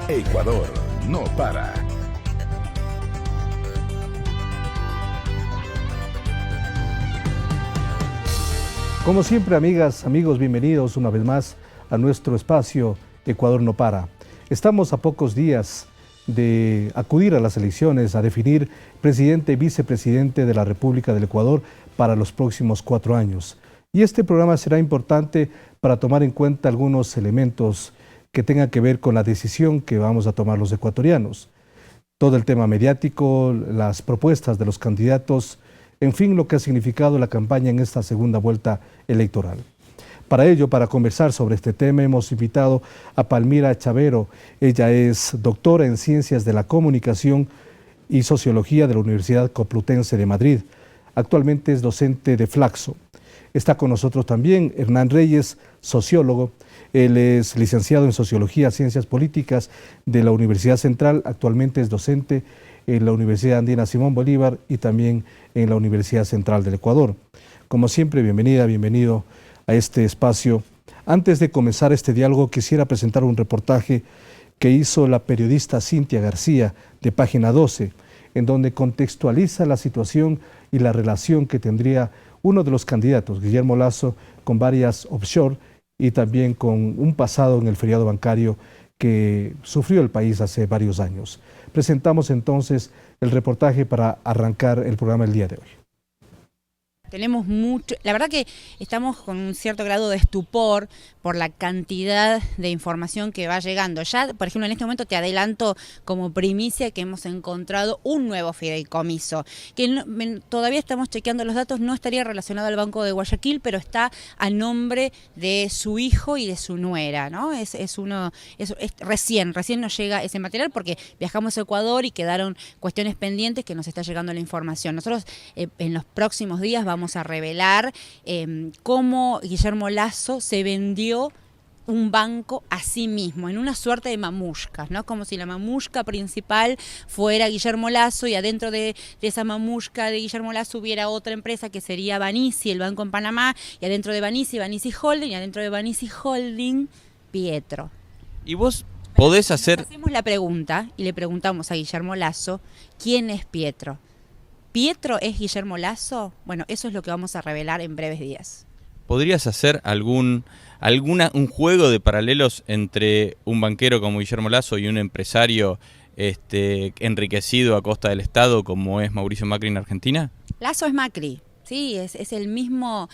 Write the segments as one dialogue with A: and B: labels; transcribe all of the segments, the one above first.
A: Ecuador no para.
B: Como siempre, amigas, amigos, bienvenidos una vez más a nuestro espacio Ecuador no para. Estamos a pocos días de acudir a las elecciones a definir presidente y vicepresidente de la República del Ecuador para los próximos 4 años. Y este programa será importante para tomar en cuenta algunos elementos que tengan que ver con la decisión que vamos a tomar los ecuatorianos. Todo el tema mediático, las propuestas de los candidatos, en fin, lo que ha significado la campaña en esta segunda vuelta electoral. Para ello, para conversar sobre este tema, hemos invitado a Palmira Chavero. Ella es doctora en Ciencias de la Comunicación y Sociología de la Universidad Complutense de Madrid. Actualmente es docente de Flaxo. Está con nosotros también Hernán Reyes, sociólogo. Él es licenciado en Sociología, Ciencias Políticas de la Universidad Central. Actualmente es docente en la Universidad Andina Simón Bolívar y también en la Universidad Central del Ecuador. Como siempre, bienvenido a este espacio. Antes de comenzar este diálogo, quisiera presentar un reportaje que hizo la periodista Cintia García de Página 12, en donde contextualiza la situación y la relación que tendría uno de los candidatos, Guillermo Lasso, con varias offshore y también con un pasado en el feriado bancario que sufrió el país hace varios años. Presentamos entonces el reportaje para arrancar el programa el día de hoy.
C: Tenemos mucho, la verdad que estamos con un cierto grado de estupor por la cantidad de información que va llegando. Ya, por ejemplo, en este momento te adelanto como primicia que hemos encontrado un nuevo fideicomiso, que todavía estamos chequeando los datos, no estaría relacionado al Banco de Guayaquil, pero está a nombre de su hijo y de su nuera, ¿no? Recién nos llega ese material porque viajamos a Ecuador y quedaron cuestiones pendientes que nos está llegando la información. Nosotros en los próximos días vamos a revelar cómo Guillermo Lasso se vendió un banco a sí mismo, en una suerte de mamushka, ¿no? Como si la mamushka principal fuera Guillermo Lasso y adentro de esa mamushka de Guillermo Lasso hubiera otra empresa que sería Banisi, el banco en Panamá, y adentro de Banisi Holding, y adentro de Banisi Holding, Pietro.
D: Y vos podés hacer...
C: Hacemos la pregunta y le preguntamos a Guillermo Lasso, ¿quién es Pietro? ¿Pietro es Guillermo Lasso? Bueno, eso es lo que vamos a revelar en breves días.
D: ¿Podrías hacer un juego de paralelos entre un banquero como Guillermo Lasso y un empresario enriquecido a costa del Estado como es Mauricio Macri en Argentina?
C: Lasso es Macri. Sí, es el mismo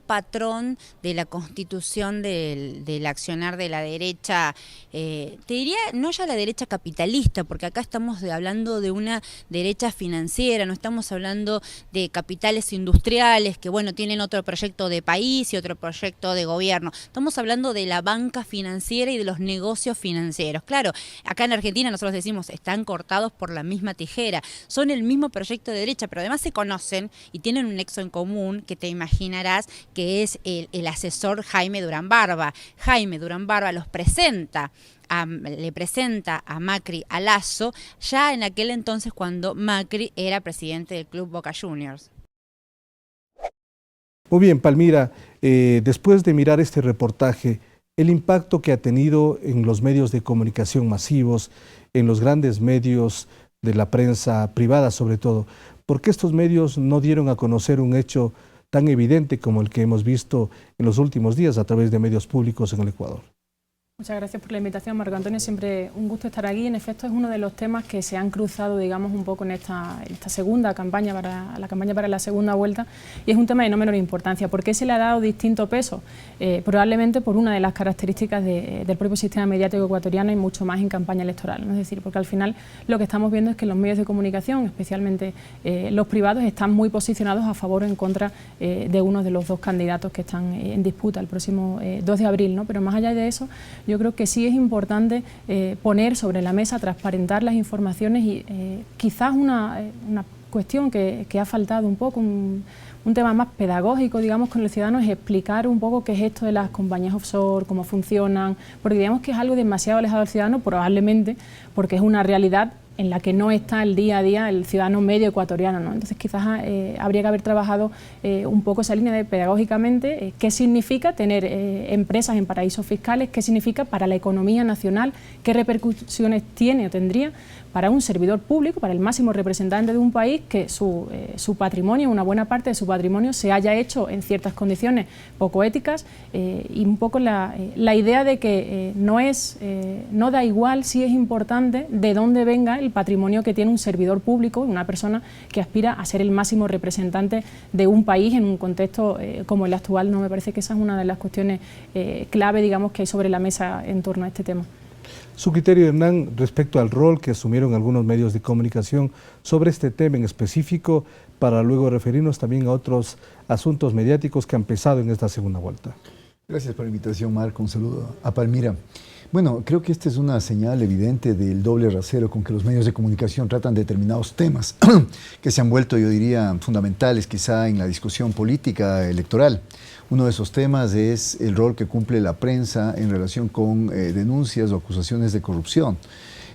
C: patrón de la constitución del accionar de la derecha, te diría, no ya la derecha capitalista, porque acá estamos hablando de una derecha financiera, no estamos hablando de capitales industriales que, bueno, tienen otro proyecto de país y otro proyecto de gobierno. Estamos hablando de la banca financiera y de los negocios financieros. Claro, acá en Argentina nosotros decimos, están cortados por la misma tijera, son el mismo proyecto de derecha, pero además se conocen y tienen un nexo en común que te imaginarás que es el asesor Jaime Durán Barba. Jaime Durán Barba le presenta a Macri a Lasso ya en aquel entonces cuando Macri era presidente del Club Boca Juniors.
B: Muy bien, Palmira, después de mirar este reportaje, el impacto que ha tenido en los medios de comunicación masivos, en los grandes medios de la prensa privada sobre todo, ¿por qué estos medios no dieron a conocer un hecho tan evidente como el que hemos visto en los últimos días a través de medios públicos en el Ecuador?
E: Muchas gracias por la invitación, Marco Antonio. Siempre un gusto estar aquí. En efecto, es uno de los temas que se han cruzado, digamos, un poco en esta segunda campaña, para la segunda vuelta, y es un tema de no menor importancia. ¿Por qué se le ha dado distinto peso? Probablemente por una de las características del propio sistema mediático ecuatoriano y mucho más en campaña electoral, ¿no? Es decir, porque al final lo que estamos viendo es que los medios de comunicación, especialmente los privados, están muy posicionados a favor o en contra de uno de los dos candidatos que están en disputa el próximo 2 de abril, ¿no? Pero más allá de eso, yo creo que sí es importante poner sobre la mesa, transparentar las informaciones y quizás una cuestión que ha faltado un poco, un tema más pedagógico, digamos, con el ciudadano, es explicar un poco qué es esto de las compañías offshore, cómo funcionan, porque digamos que es algo demasiado alejado del ciudadano, probablemente porque es una realidad en la que no está el día a día el ciudadano medio ecuatoriano, ¿no? Entonces quizás habría que haber trabajado un poco esa línea de pedagógicamente qué significa tener empresas en paraísos fiscales, qué significa para la economía nacional, qué repercusiones tiene o tendría para un servidor público, para el máximo representante de un país, que su patrimonio, una buena parte de su patrimonio, se haya hecho en ciertas condiciones poco éticas, y un poco la idea de que no da igual, si es importante de dónde venga el patrimonio que tiene un servidor público, una persona que aspira a ser el máximo representante de un país en un contexto como el actual. No me parece que esa es una de las cuestiones clave, digamos, que hay sobre la mesa en torno a este tema.
B: Su criterio, Hernán, respecto al rol que asumieron algunos medios de comunicación sobre este tema en específico, para luego referirnos también a otros asuntos mediáticos que han pesado en esta segunda vuelta.
F: Gracias por la invitación, Marco. Un saludo a Palmira. Bueno, creo que esta es una señal evidente del doble rasero con que los medios de comunicación tratan determinados temas que se han vuelto, yo diría, fundamentales quizá en la discusión política electoral. Uno de esos temas es el rol que cumple la prensa en relación con denuncias o acusaciones de corrupción.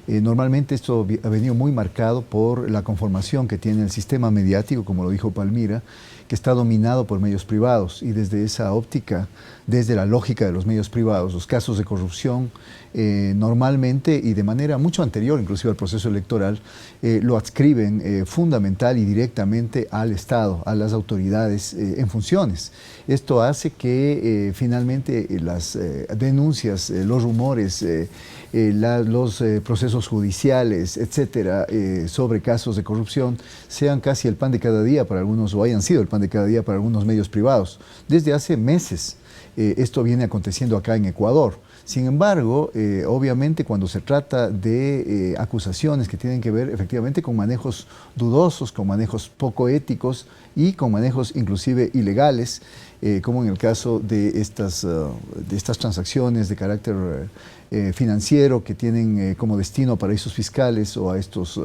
F: Normalmente esto ha venido muy marcado por la conformación que tiene el sistema mediático, como lo dijo Palmira, que está dominado por medios privados, y desde esa óptica, desde la lógica de los medios privados, los casos de corrupción normalmente y de manera mucho anterior inclusive al proceso electoral lo adscriben fundamental y directamente al Estado, a las autoridades en funciones. Esto hace que finalmente las denuncias, los rumores, los procesos judiciales, etcétera, sobre casos de corrupción sean casi el pan de cada día para algunos, o hayan sido el pan de cada día para algunos medios privados. Desde hace meses esto viene aconteciendo acá en Ecuador. Sin embargo, obviamente cuando se trata de acusaciones que tienen que ver efectivamente con manejos dudosos, con manejos poco éticos y con manejos inclusive ilegales, como en el caso de estas transacciones de carácter financiero que tienen como destino a paraísos fiscales o a estos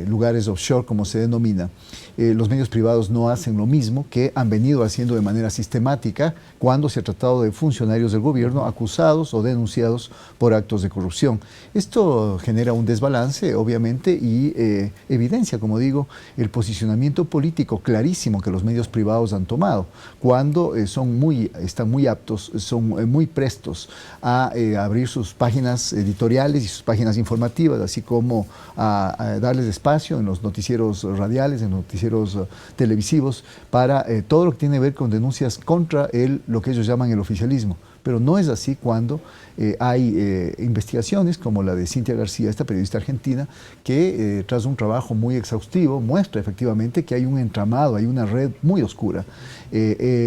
F: lugares offshore, como se denomina, los medios privados no hacen lo mismo que han venido haciendo de manera sistemática cuando se ha tratado de funcionarios del gobierno acusados o denunciados por actos de corrupción. Esto genera un desbalance, obviamente, y evidencia, como digo, el posicionamiento político clarísimo que los medios privados han tomado, cuando están muy aptos, son muy prestos a abrir sus páginas editoriales y sus páginas informativas, así como a darles espacio en los noticieros radiales, en los noticieros televisivos, para todo lo que tiene que ver con denuncias contra lo que ellos llaman el oficialismo. Pero no es así cuando hay investigaciones como la de Cintia García, esta periodista argentina, que tras un trabajo muy exhaustivo muestra efectivamente que hay un entramado, hay una red muy oscura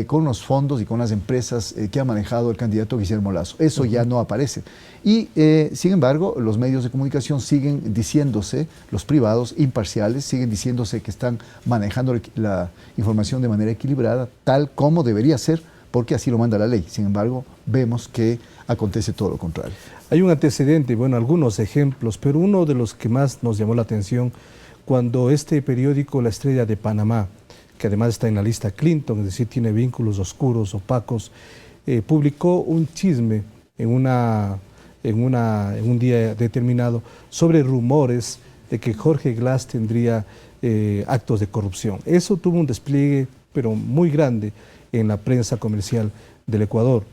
F: con los fondos y con las empresas que ha manejado el candidato Guillermo Lasso. Eso ya no aparece. Y sin embargo, los medios de comunicación siguen diciéndose, los privados imparciales, siguen diciéndose que están manejando la información de manera equilibrada, tal como debería ser, porque así lo manda la ley. Sin embargo, vemos que acontece todo lo contrario.
B: Hay un antecedente, bueno, algunos ejemplos, pero uno de los que más nos llamó la atención cuando este periódico La Estrella de Panamá, que además está en la lista Clinton, es decir, tiene vínculos oscuros, opacos, publicó un chisme en un día determinado sobre rumores de que Jorge Glass tendría actos de corrupción. Eso tuvo un despliegue, pero muy grande, en la prensa comercial del Ecuador.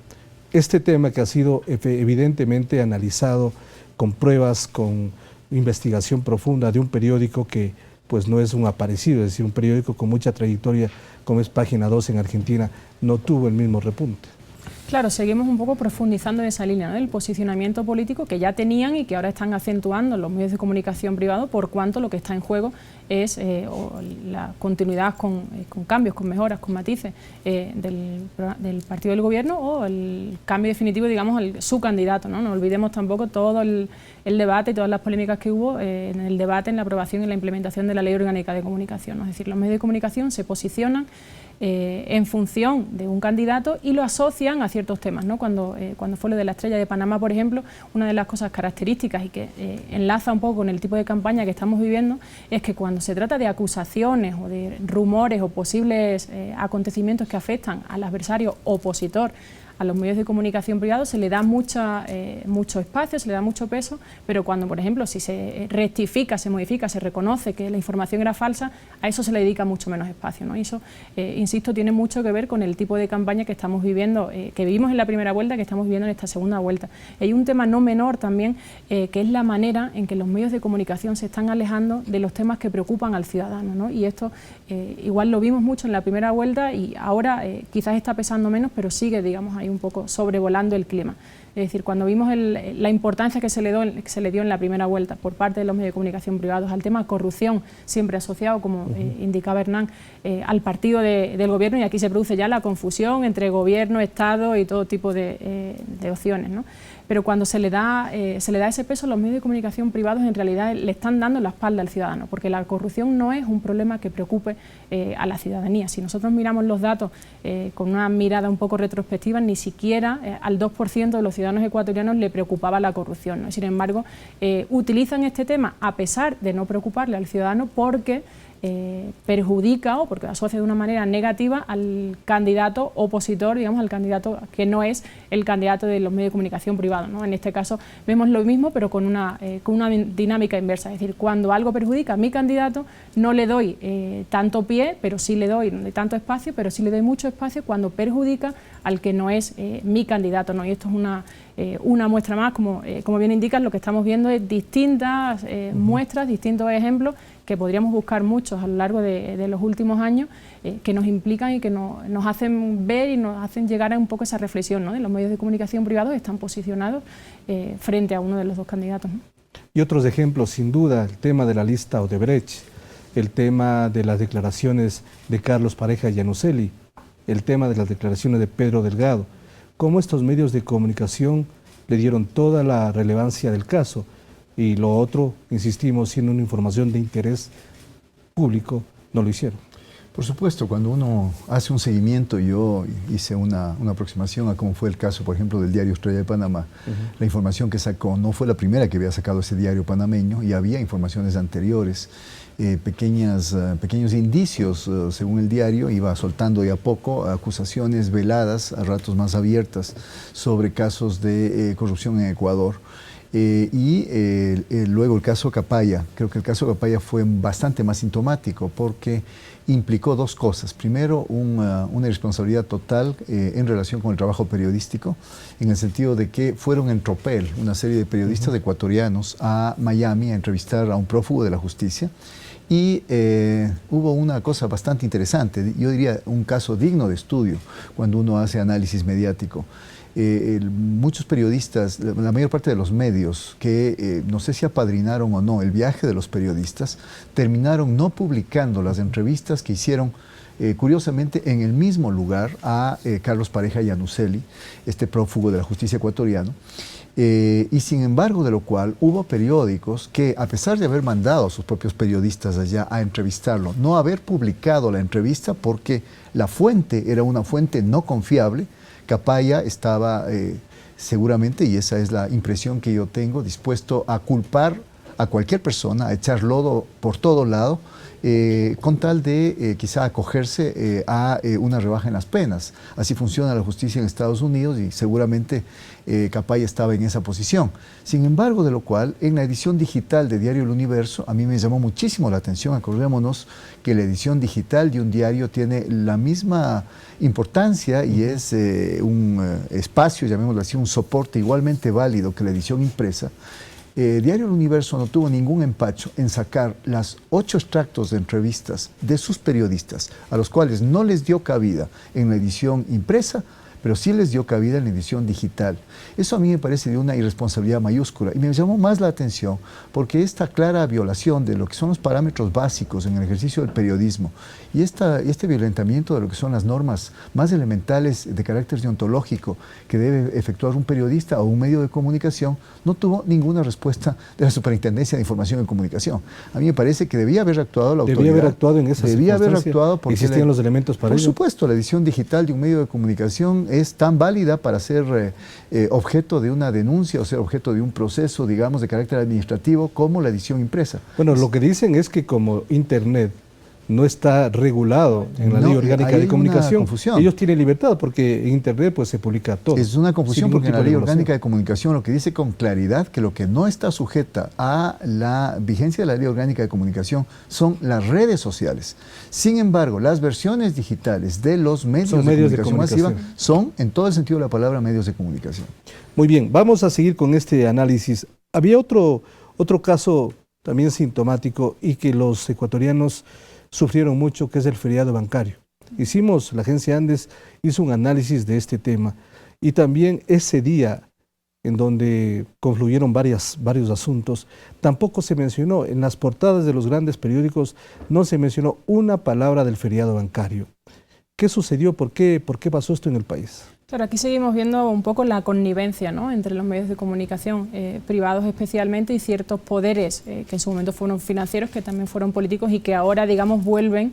B: Este tema que ha sido evidentemente analizado con pruebas, con investigación profunda de un periódico que pues no es un aparecido, es decir, un periódico con mucha trayectoria como es Página 12 en Argentina, no tuvo el mismo repunte.
E: Claro, seguimos un poco profundizando en esa línea, ¿no? El posicionamiento político que ya tenían y que ahora están acentuando los medios de comunicación privados, por cuanto lo que está en juego es la continuidad con cambios, con mejoras, con matices del partido del gobierno, o el cambio definitivo, digamos, su candidato, ¿no? No olvidemos tampoco todo el debate y todas las polémicas que hubo en el debate, en la aprobación y la implementación de la Ley Orgánica de Comunicación, ¿no? Es decir, los medios de comunicación se posicionan en función de un candidato y lo asocian a ciertos temas, ¿no? Cuando fue lo de la estrella de Panamá, por ejemplo, una de las cosas características y que enlaza un poco con el tipo de campaña que estamos viviendo es que cuando se trata de acusaciones o de rumores o posibles acontecimientos que afectan al adversario opositor a los medios de comunicación privados, se le da mucho espacio, se le da mucho peso, pero cuando, por ejemplo, si se rectifica, se modifica, se reconoce que la información era falsa, a eso se le dedica mucho menos espacio, ¿no? Y eso, insisto, tiene mucho que ver con el tipo de campaña que estamos viviendo, que vivimos en la primera vuelta, que estamos viviendo en esta segunda vuelta. Hay un tema no menor también, que es la manera en que los medios de comunicación se están alejando de los temas que preocupan al ciudadano, ¿no? Y esto igual lo vimos mucho en la primera vuelta y ahora quizás está pesando menos, pero sigue, digamos, ahí un poco sobrevolando el clima. Es decir, cuando vimos la importancia que se le dio en la primera vuelta por parte de los medios de comunicación privados al tema corrupción, siempre asociado, como indicaba Hernán, al partido del gobierno, y aquí se produce ya la confusión entre gobierno, Estado y todo tipo de opciones, ¿no? Pero cuando se le da ese peso, los medios de comunicación privados en realidad le están dando la espalda al ciudadano, porque la corrupción no es un problema que preocupe a la ciudadanía. Si nosotros miramos los datos con una mirada un poco retrospectiva, ni siquiera al 2% de los ciudadanos ecuatorianos le preocupaba la corrupción, ¿no? Sin embargo, utilizan este tema a pesar de no preocuparle al ciudadano porque perjudica o porque asocia de una manera negativa al candidato opositor, digamos, al candidato que no es el candidato de los medios de comunicación privados, ¿no? En este caso vemos lo mismo, pero con una dinámica inversa, es decir, cuando algo perjudica a mi candidato no le doy tanto pie, pero sí le doy tanto espacio, pero sí le doy mucho espacio cuando perjudica al que no es mi candidato, ¿no? Y esto es una muestra más, como bien indican, lo que estamos viendo es distintas muestras, distintos ejemplos que podríamos buscar muchos a lo largo de los últimos años, que nos implican y que nos hacen ver y nos hacen llegar a un poco esa reflexión, ¿no? De los medios de comunicación privados están posicionados frente a uno de los dos candidatos, ¿no?
B: Y otros ejemplos, sin duda, el tema de la lista Odebrecht, el tema de las declaraciones de Carlos Pareja Yanuseli, el tema de las declaraciones de Pedro Delgado, cómo estos medios de comunicación le dieron toda la relevancia del caso. Y lo otro, insistimos, siendo una información de interés público, no lo hicieron.
F: Por supuesto, cuando uno hace un seguimiento, yo hice una aproximación a cómo fue el caso, por ejemplo, del diario Estrella de Panamá. La información que sacó no fue la primera que había sacado ese diario panameño, y había informaciones anteriores, pequeños indicios, según el diario, iba soltando de a poco acusaciones veladas, a ratos más abiertas, sobre casos de corrupción en Ecuador. Luego el caso Capaya. Creo que el caso Capaya fue bastante más sintomático porque implicó dos cosas. Primero, una irresponsabilidad total en relación con el trabajo periodístico, en el sentido de que fueron en tropel una serie de periodistas ecuatorianos a Miami a entrevistar a un prófugo de la justicia. Y hubo una cosa bastante interesante, yo diría un caso digno de estudio cuando uno hace análisis mediático. Muchos periodistas, la mayor parte de los medios, que no sé si apadrinaron o no el viaje de los periodistas, terminaron no publicando las entrevistas que hicieron, curiosamente, en el mismo lugar a Carlos Pareja Yanuseli, este prófugo de la justicia ecuatoriano. Y sin embargo, de lo cual hubo periódicos que, a pesar de haber mandado a sus propios periodistas allá a entrevistarlo, no haber publicado la entrevista porque la fuente era una fuente no confiable. Capaya estaba seguramente, y esa es la impresión que yo tengo, dispuesto a culpar a cualquier persona, a echar lodo por todo lado, con tal de quizá acogerse a una rebaja en las penas. Así funciona la justicia en Estados Unidos y seguramente Capaya estaba en esa posición. Sin embargo, de lo cual, en la edición digital de Diario El Universo, a mí me llamó muchísimo la atención. Acordémonos que la edición digital de un diario tiene la misma importancia y es un espacio, llamémoslo así, un soporte igualmente válido que la edición impresa. Diario El Universo no tuvo ningún empacho en sacar las 8 extractos de entrevistas de sus periodistas, a los cuales no les dio cabida en la edición impresa, pero sí les dio cabida en la edición digital. Eso a mí me parece de una irresponsabilidad mayúscula y me llamó más la atención porque esta clara violación de lo que son los parámetros básicos en el ejercicio del periodismo y este violentamiento de lo que son las normas más elementales de carácter deontológico que debe efectuar un periodista o un medio de comunicación no tuvo ninguna respuesta de la Superintendencia de Información y Comunicación. A mí me parece que debía haber actuado la autoridad.
B: Debía haber actuado en esa
F: Debía haber actuado porque
B: existían los elementos para ello.
F: Por supuesto, la edición digital de un medio de comunicación es tan válida para ser objeto de una denuncia o ser objeto de un proceso, digamos, de carácter administrativo como la edición impresa.
B: Bueno, lo que dicen es que como Internet no está regulado en la Ley Orgánica de Comunicación, ellos tienen libertad porque en Internet pues se publica todo.
F: Es una confusión porque en la Ley Orgánica de Comunicación lo que dice con claridad que lo que no está sujeta a la vigencia de la Ley Orgánica de Comunicación son las redes sociales. Sin embargo, las versiones digitales de los medios de comunicación masiva son, en todo el sentido de la palabra, medios de comunicación.
B: Muy bien, vamos a seguir con este análisis. Había otro caso también sintomático y que los ecuatorianos sufrieron mucho, que es el feriado bancario. La agencia Andes hizo un análisis de este tema y también ese día en donde confluyeron varios asuntos, tampoco se mencionó, en las portadas de los grandes periódicos no se mencionó una palabra del feriado bancario. ¿Qué sucedió? ¿Por qué pasó esto en el país?
E: Claro, aquí seguimos viendo un poco la connivencia, ¿no?, entre los medios de comunicación, privados especialmente, y ciertos poderes que en su momento fueron financieros, que también fueron políticos y que ahora, digamos, vuelven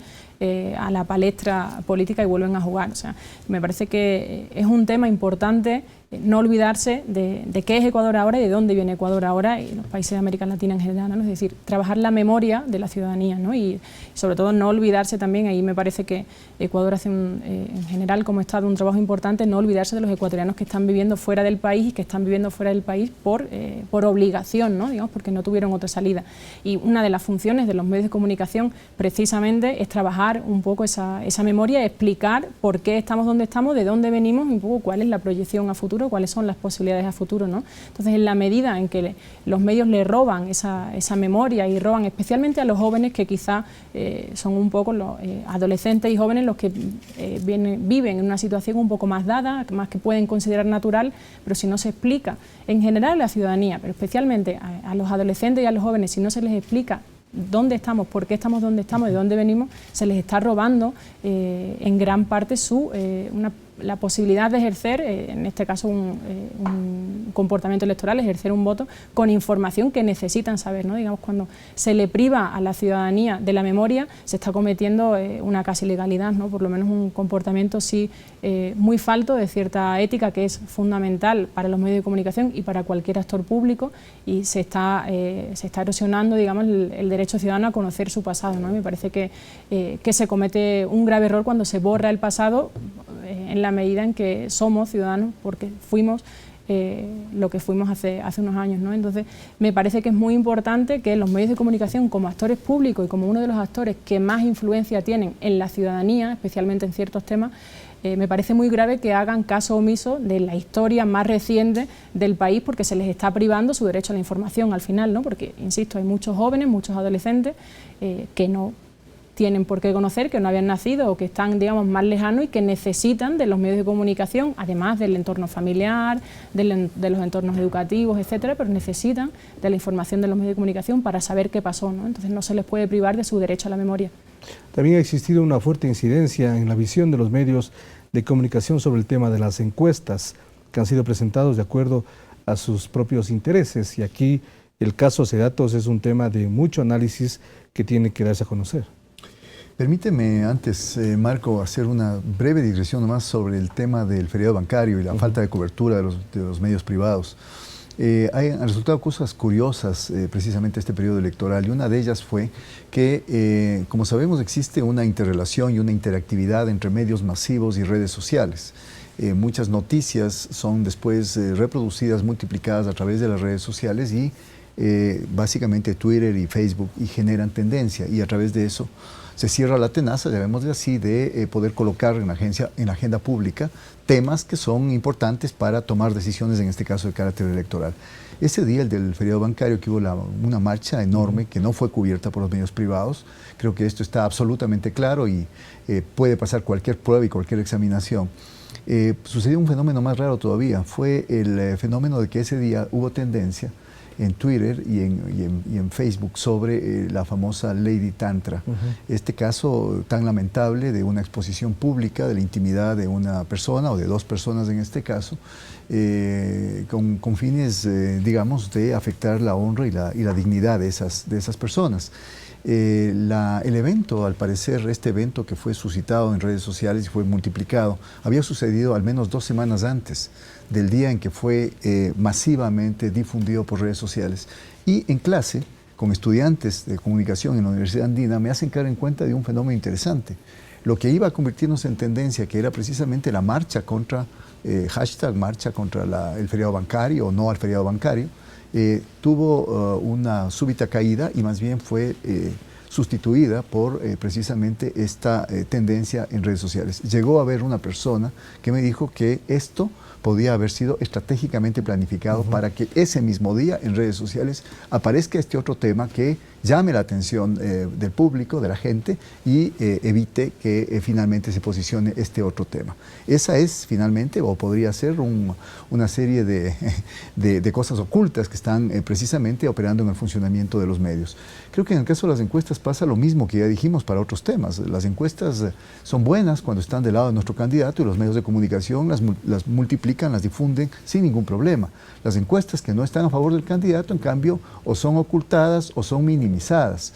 E: a la palestra política y vuelven a jugar. O sea, me parece que es un tema importante no olvidarse de qué es Ecuador ahora y de dónde viene Ecuador ahora y los países de América Latina en general, ¿no? Es decir, trabajar la memoria de la ciudadanía, ¿no? Y sobre todo no olvidarse también, ahí me parece que Ecuador hace en general como Estado un trabajo importante, no olvidarse de los ecuatorianos que están viviendo fuera del país y que están viviendo fuera del país por obligación, ¿no?, digamos, porque no tuvieron otra salida. Y una de las funciones de los medios de comunicación precisamente es trabajar un poco esa memoria, explicar por qué estamos donde estamos, de dónde venimos y un poco cuál es la proyección a futuro, cuáles son las posibilidades a futuro, ¿no? Entonces, en la medida en que los medios le roban esa memoria y roban especialmente a los jóvenes que quizá son un poco los adolescentes y jóvenes los que viven en una situación un poco más dada, más que pueden considerar natural, pero si no se explica en general a la ciudadanía, pero especialmente a los adolescentes y a los jóvenes, si no se les explica dónde estamos, por qué estamos donde estamos, de dónde venimos, se les está robando en gran parte la posibilidad de ejercer, en este caso un comportamiento electoral, ejercer un voto con información que necesitan saber, ¿no? Digamos, cuando se le priva a la ciudadanía de la memoria, se está cometiendo una casi ilegalidad, ¿no? Por lo menos un comportamiento sí muy falto de cierta ética que es fundamental para los medios de comunicación y para cualquier actor público, y se está erosionando, digamos, el derecho ciudadano a conocer su pasado, ¿no? Me parece que se comete un grave error cuando se borra el pasado en la medida en que somos ciudadanos, porque fuimos lo que fuimos hace unos años, ¿no? Entonces, me parece que es muy importante que los medios de comunicación, como actores públicos y como uno de los actores que más influencia tienen en la ciudadanía, especialmente en ciertos temas, me parece muy grave que hagan caso omiso de la historia más reciente del país, porque se les está privando su derecho a la información al final, ¿no? Porque, insisto, hay muchos jóvenes, muchos adolescentes que no tienen por qué conocer, que no habían nacido o que están, digamos, más lejanos y que necesitan de los medios de comunicación, además del entorno familiar, de los entornos educativos, etcétera, pero necesitan de la información de los medios de comunicación para saber qué pasó, ¿no? Entonces no se les puede privar de su derecho a la memoria.
B: También ha existido una fuerte incidencia en la visión de los medios de comunicación sobre el tema de las encuestas que han sido presentados de acuerdo a sus propios intereses, y aquí el caso Sedatos es un tema de mucho análisis que tiene que darse a conocer.
F: Permíteme antes, Marco, hacer una breve digresión nomás sobre el tema del feriado bancario y la falta de cobertura de los medios privados. Han resultado cosas curiosas precisamente este periodo electoral, y una de ellas fue que, como sabemos, existe una interrelación y una interactividad entre medios masivos y redes sociales. Muchas noticias son después reproducidas, multiplicadas a través de las redes sociales y básicamente Twitter y Facebook, y generan tendencia, y a través de eso se cierra la tenaza, llamémosle así, de poder colocar en la agenda pública temas que son importantes para tomar decisiones, en este caso de carácter electoral. Ese día, el del feriado bancario, que hubo una marcha enorme que no fue cubierta por los medios privados, creo que esto está absolutamente claro y puede pasar cualquier prueba y cualquier examinación. sucedió un fenómeno más raro todavía. Fue el fenómeno de que ese día hubo tendencia en Twitter y en Facebook sobre la famosa Lady Tantra. Este caso tan lamentable de una exposición pública de la intimidad de una persona o de dos personas en este caso, con fines, digamos, de afectar la honra y la dignidad de esas personas. El evento, al parecer, este evento que fue suscitado en redes sociales y fue multiplicado, había sucedido al menos 2 semanas antes del día en que fue masivamente difundido por redes sociales. Y en clase, con estudiantes de comunicación en la Universidad Andina, me hacen caer en cuenta de un fenómeno interesante. Lo que iba a convertirnos en tendencia, que era precisamente la marcha contra, hashtag marcha contra el feriado bancario o no al feriado bancario, tuvo una súbita caída y más bien fue sustituida por precisamente esta tendencia en redes sociales. Llegó a haber una persona que me dijo que esto podía haber sido estratégicamente planificado para que ese mismo día en redes sociales aparezca este otro tema que llame la atención del público, de la gente, y evite que finalmente se posicione este otro tema. Esa es finalmente, o podría ser, una serie de cosas ocultas que están precisamente operando en el funcionamiento de los medios. Creo que en el caso de las encuestas pasa lo mismo que ya dijimos para otros temas. Las encuestas son buenas cuando están del lado de nuestro candidato y los medios de comunicación las multiplican, las difunden sin ningún problema. Las encuestas que no están a favor del candidato, en cambio, o son ocultadas o son minimizadas.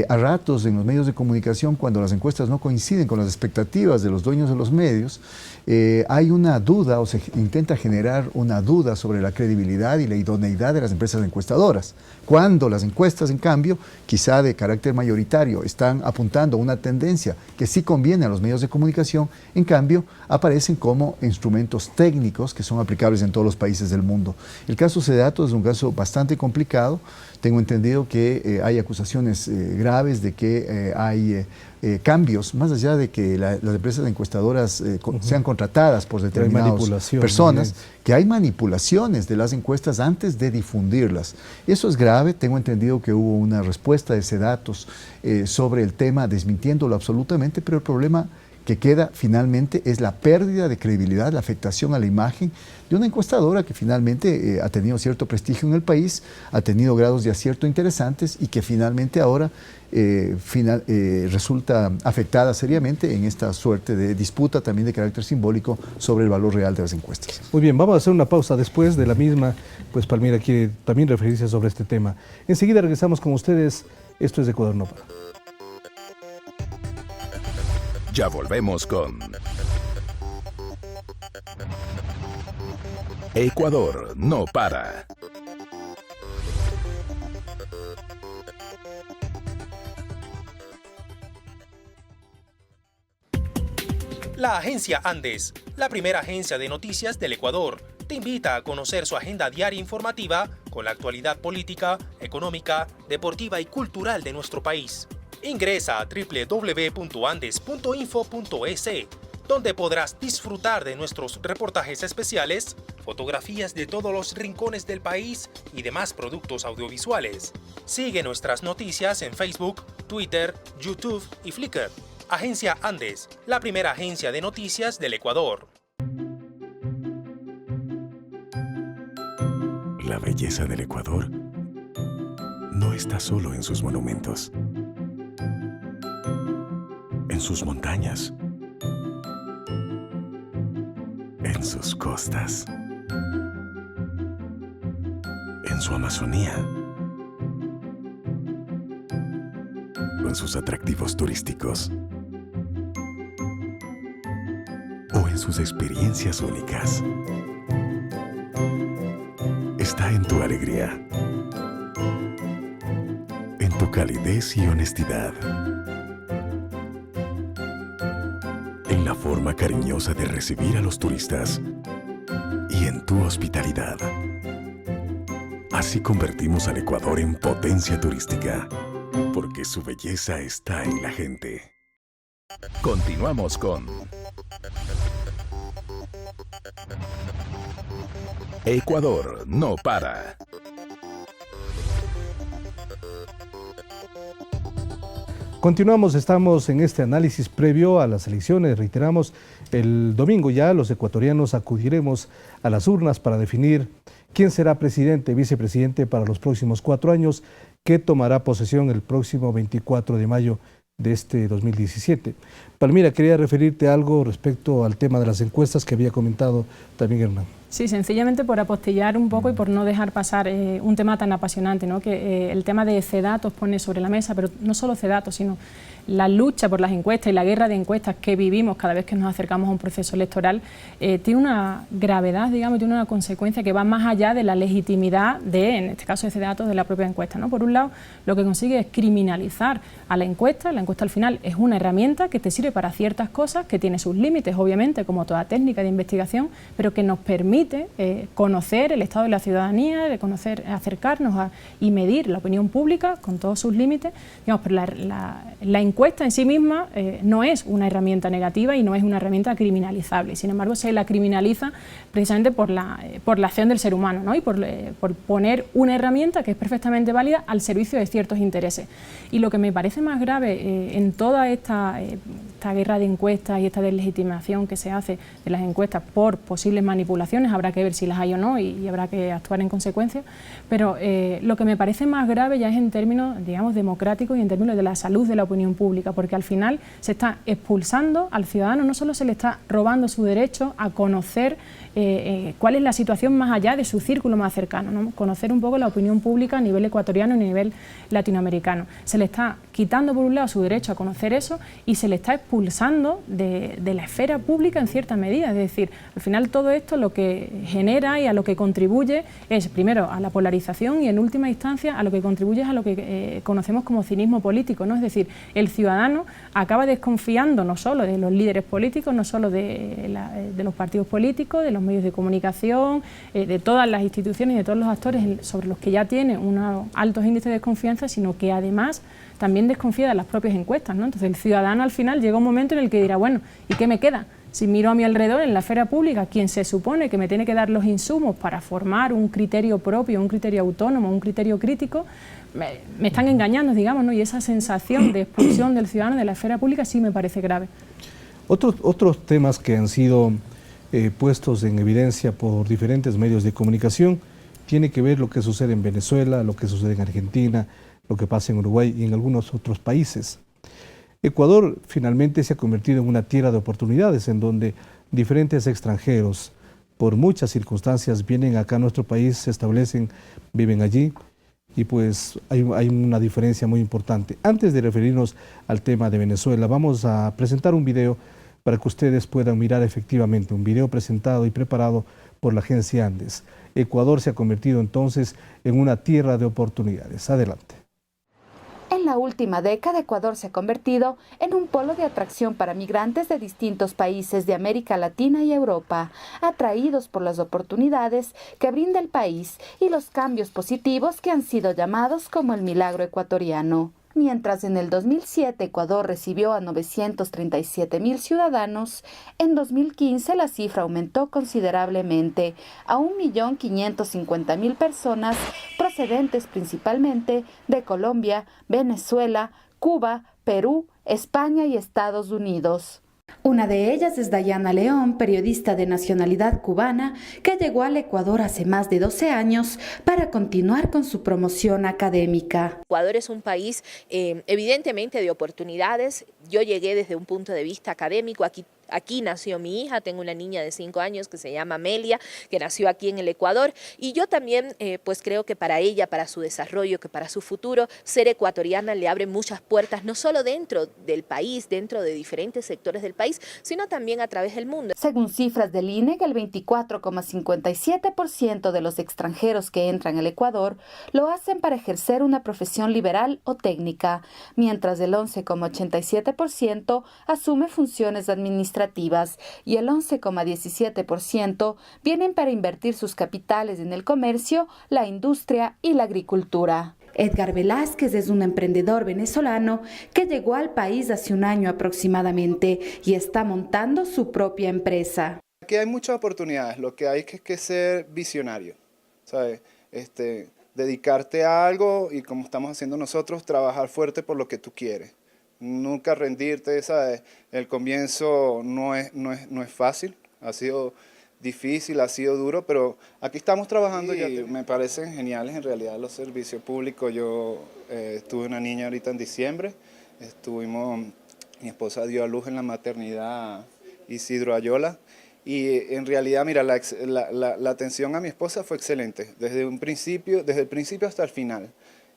F: A ratos en los medios de comunicación, cuando las encuestas no coinciden con las expectativas de los dueños de los medios, hay una duda o se intenta generar una duda sobre la credibilidad y la idoneidad de las empresas encuestadoras. Cuando las encuestas, en cambio, quizá de carácter mayoritario, están apuntando a una tendencia que sí conviene a los medios de comunicación, en cambio, aparecen como instrumentos técnicos que son aplicables en todos los países del mundo. El caso Sedato es un caso bastante complicado. Tengo entendido que hay acusaciones graves de que hay cambios, más allá de que las empresas encuestadoras sean contratadas por determinadas personas, que hay manipulaciones de las encuestas antes de difundirlas. Eso es grave. Tengo entendido que hubo una respuesta de Sedatos sobre el tema, desmintiéndolo absolutamente, pero el problema que queda finalmente es la pérdida de credibilidad, la afectación a la imagen de una encuestadora que finalmente ha tenido cierto prestigio en el país, ha tenido grados de acierto interesantes y que finalmente ahora resulta afectada seriamente en esta suerte de disputa también de carácter simbólico sobre el valor real de las encuestas.
B: Muy bien, vamos a hacer una pausa después de la misma, pues Palmira quiere también referirse sobre este tema. Enseguida regresamos con ustedes, esto es Ecuador no para.
A: Ya volvemos con Ecuador no para.
G: La agencia Andes, la primera agencia de noticias del Ecuador, te invita a conocer su agenda diaria informativa con la actualidad política, económica, deportiva y cultural de nuestro país. Ingresa a www.andes.info.es, donde podrás disfrutar de nuestros reportajes especiales, fotografías de todos los rincones del país y demás productos audiovisuales. Sigue nuestras noticias en Facebook, Twitter, YouTube y Flickr. Agencia Andes, la primera agencia de noticias del Ecuador.
H: La belleza del Ecuador no está solo en sus monumentos, en sus montañas, en sus costas, en su Amazonía, o en sus atractivos turísticos, o en sus experiencias únicas. Está en tu alegría, en tu calidez y honestidad, en la forma cariñosa de recibir a los turistas y en tu hospitalidad. Así convertimos al Ecuador en potencia turística, porque su belleza está en la gente.
A: Continuamos con Ecuador no para.
B: Continuamos, estamos en este análisis previo a las elecciones. Reiteramos, el domingo ya los ecuatorianos acudiremos a las urnas para definir quién será presidente, vicepresidente para los próximos 4 años, que tomará posesión el próximo 24 de mayo de este 2017. Palmira, quería referirte a algo respecto al tema de las encuestas que había comentado también Hernán.
E: Sí, sencillamente por apostillar un poco y por no dejar pasar un tema tan apasionante, ¿no? Que el tema de CEDATOS pone sobre la mesa, pero no solo CEDATOS, sino la lucha por las encuestas y la guerra de encuestas que vivimos cada vez que nos acercamos a un proceso electoral tiene una gravedad, digamos, tiene una consecuencia que va más allá de la legitimidad de, en este caso de CEDATOS, de la propia encuesta, ¿no? Por un lado, lo que consigue es criminalizar a la encuesta al final es una herramienta que te sirve para ciertas cosas, que tiene sus límites, obviamente, como toda técnica de investigación, pero que nos permite conocer el estado de la ciudadanía, de conocer, acercarnos y medir la opinión pública con todos sus límites, digamos, pero la encuesta en sí misma no es una herramienta negativa y no es una herramienta criminalizable. Sin embargo, se la criminaliza precisamente por la acción del ser humano, ¿no? Y por poner una herramienta que es perfectamente válida al servicio de ciertos intereses. Y lo que me parece más grave en toda esta guerra de encuestas y esta deslegitimación que se hace de las encuestas por posibles manipulaciones, habrá que ver si las hay o no y habrá que actuar en consecuencia, pero lo que me parece más grave ya es en términos, digamos, democráticos y en términos de la salud de la opinión pública, porque al final se está expulsando al ciudadano, no solo se le está robando su derecho a conocer cuál es la situación más allá de su círculo más cercano, ¿no? Conocer un poco la opinión pública a nivel ecuatoriano y a nivel latinoamericano. Se le está quitando por un lado su derecho a conocer eso y se le está expulsando de la esfera pública en cierta medida, es decir, al final todo esto lo que genera y a lo que contribuye es primero a la polarización y en última instancia a lo que contribuye es a lo que conocemos como cinismo político, ¿no? Es decir, el ciudadano acaba desconfiando no solo de los líderes políticos, no solo de los partidos políticos, de los medios de comunicación, de todas las instituciones y de todos los actores sobre los que ya tiene unos altos índices de desconfianza, sino que además también desconfía de las propias encuestas, ¿no? Entonces el ciudadano al final llega un momento en el que dirá, bueno, ¿y qué me queda? Si miro a mi alrededor en la esfera pública, quien se supone que me tiene que dar los insumos para formar un criterio propio, un criterio autónomo, un criterio crítico, me están engañando, digamos, ¿no? Y esa sensación de expulsión del ciudadano de la esfera pública sí me parece grave.
B: Otros temas que han sido puestos en evidencia por diferentes medios de comunicación tiene que ver lo que sucede en Venezuela, lo que sucede en Argentina, lo que pasa en Uruguay y en algunos otros países. Ecuador finalmente se ha convertido en una tierra de oportunidades en donde diferentes extranjeros, por muchas circunstancias, vienen acá a nuestro país, se establecen, viven allí y pues hay una diferencia muy importante. Antes de referirnos al tema de Venezuela, vamos a presentar un video para que ustedes puedan mirar efectivamente, un video presentado y preparado por la agencia Andes. Ecuador se ha convertido entonces en una tierra de oportunidades. Adelante.
I: En la última década, Ecuador se ha convertido en un polo de atracción para migrantes de distintos países de América Latina y Europa, atraídos por las oportunidades que brinda el país y los cambios positivos que han sido llamados como el milagro ecuatoriano. Mientras en el 2007 Ecuador recibió a 937.000 ciudadanos, en 2015 la cifra aumentó considerablemente a 1.550.000 personas procedentes principalmente de Colombia, Venezuela, Cuba, Perú, España y Estados Unidos. Una de ellas es Dayana León, periodista de nacionalidad cubana, que llegó al Ecuador hace más de 12 años para continuar con su promoción académica.
J: Ecuador es un país evidentemente de oportunidades. Yo llegué desde un punto de vista académico. Aquí nació mi hija, tengo una niña de 5 años que se llama Amelia, que nació aquí en el Ecuador, y yo también pues creo que para ella, para su desarrollo, que para su futuro, ser ecuatoriana le abre muchas puertas, no solo dentro del país, dentro de diferentes sectores del país, sino también a través del mundo.
I: Según cifras del INEC, el 24,57% de los extranjeros que entran al Ecuador lo hacen para ejercer una profesión liberal o técnica, mientras el 11,87% asume funciones administrativas y el 11,17% vienen para invertir sus capitales en el comercio, la industria y la agricultura. Edgar Velázquez es un emprendedor venezolano que llegó al país hace un año aproximadamente y está montando su propia empresa.
K: Aquí hay muchas oportunidades, lo que hay es que ser visionario, ¿sabes? Dedicarte a algo y como estamos haciendo nosotros, trabajar fuerte por lo que tú quieres. nunca rendirte, ¿sabes? El comienzo no es fácil, ha sido difícil, ha sido duro, pero aquí estamos trabajando y me parecen geniales en realidad los servicios públicos. Yo tuve una niña ahorita en diciembre, mi esposa dio a luz en la maternidad Isidro Ayola, y en realidad, mira, la atención a mi esposa fue excelente, desde el principio hasta el final.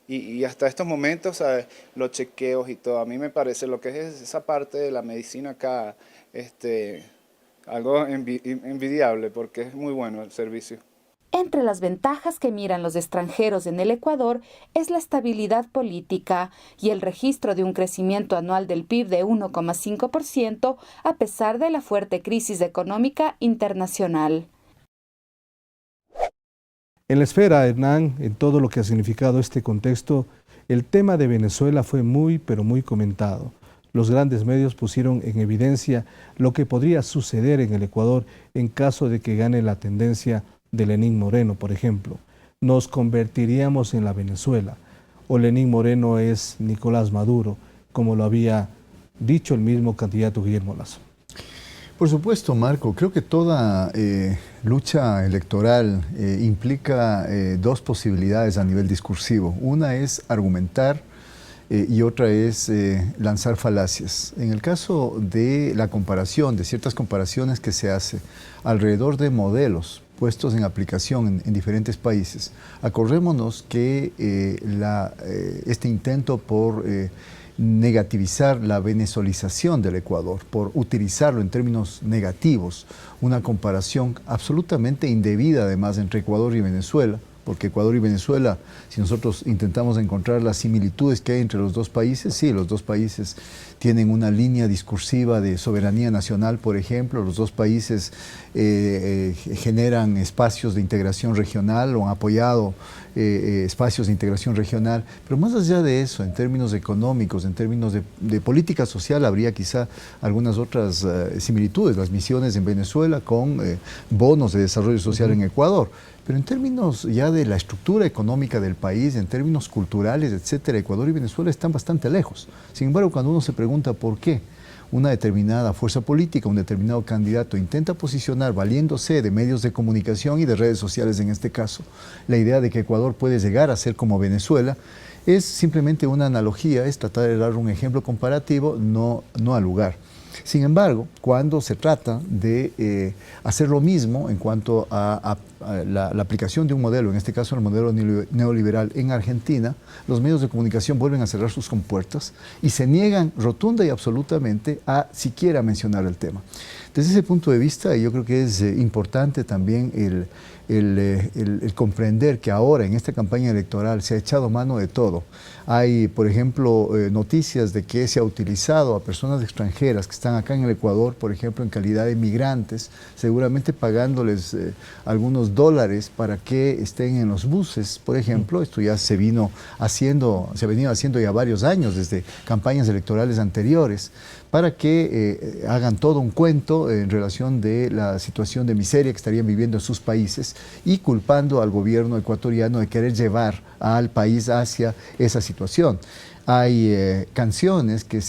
K: Y hasta estos momentos, ¿sabes? Los chequeos y todo, a mí me parece lo que es esa parte de la medicina acá, algo envidiable, porque es muy bueno el servicio.
I: Entre las ventajas que miran los extranjeros en el Ecuador es la estabilidad política y el registro de un crecimiento anual del PIB de 1,5% a pesar de la fuerte crisis económica internacional.
B: En la esfera, Hernán, en todo lo que ha significado este contexto, el tema de Venezuela fue muy, pero muy comentado. Los grandes medios pusieron en evidencia lo que podría suceder en el Ecuador en caso de que gane la tendencia de Lenín Moreno, por ejemplo. Nos convertiríamos en la Venezuela, o Lenín Moreno es Nicolás Maduro, como lo había dicho el mismo candidato Guillermo Lasso.
F: Por supuesto, Marco, creo que toda lucha electoral implica dos posibilidades a nivel discursivo. Una es argumentar y otra es lanzar falacias. En el caso de la comparación, de ciertas comparaciones que se hace alrededor de modelos puestos en aplicación en diferentes países, acordémonos que este intento por negativizar la venezuelización del Ecuador, por utilizarlo en términos negativos, una comparación absolutamente indebida además entre Ecuador y Venezuela, porque Ecuador y Venezuela, si nosotros intentamos encontrar las similitudes que hay entre los dos países, sí, los dos países tienen una línea discursiva de soberanía nacional, por ejemplo, los dos países generan espacios de integración regional o han apoyado espacios de integración regional, pero más allá de eso, en términos económicos, en términos de política social, habría quizá algunas otras similitudes, las misiones en Venezuela con bonos de desarrollo social en Ecuador. Pero en términos ya de la estructura económica del país, en términos culturales, etcétera, Ecuador y Venezuela están bastante lejos. Sin embargo, cuando uno se pregunta por qué una determinada fuerza política, un determinado candidato intenta posicionar, valiéndose de medios de comunicación y de redes sociales en este caso, la idea de que Ecuador puede llegar a ser como Venezuela, es simplemente una analogía, es tratar de dar un ejemplo comparativo, no al lugar. Sin embargo, cuando se trata de hacer lo mismo en cuanto a la aplicación de un modelo, en este caso el modelo neoliberal en Argentina, los medios de comunicación vuelven a cerrar sus compuertas y se niegan rotunda y absolutamente a siquiera mencionar el tema. Desde ese punto de vista, yo creo que es importante también el comprender que ahora en esta campaña electoral se ha echado mano de todo. Hay, por ejemplo, noticias de que se ha utilizado a personas extranjeras que están acá en el Ecuador, por ejemplo, en calidad de migrantes, seguramente pagándoles algunos dólares para que estén en los buses, por ejemplo. Esto ya se ha venido haciendo ya varios años, desde campañas electorales anteriores, para que hagan todo un cuento en relación de la situación de miseria que estarían viviendo en sus países y culpando al gobierno ecuatoriano de querer llevar al país hacia esa situación. Hay canciones que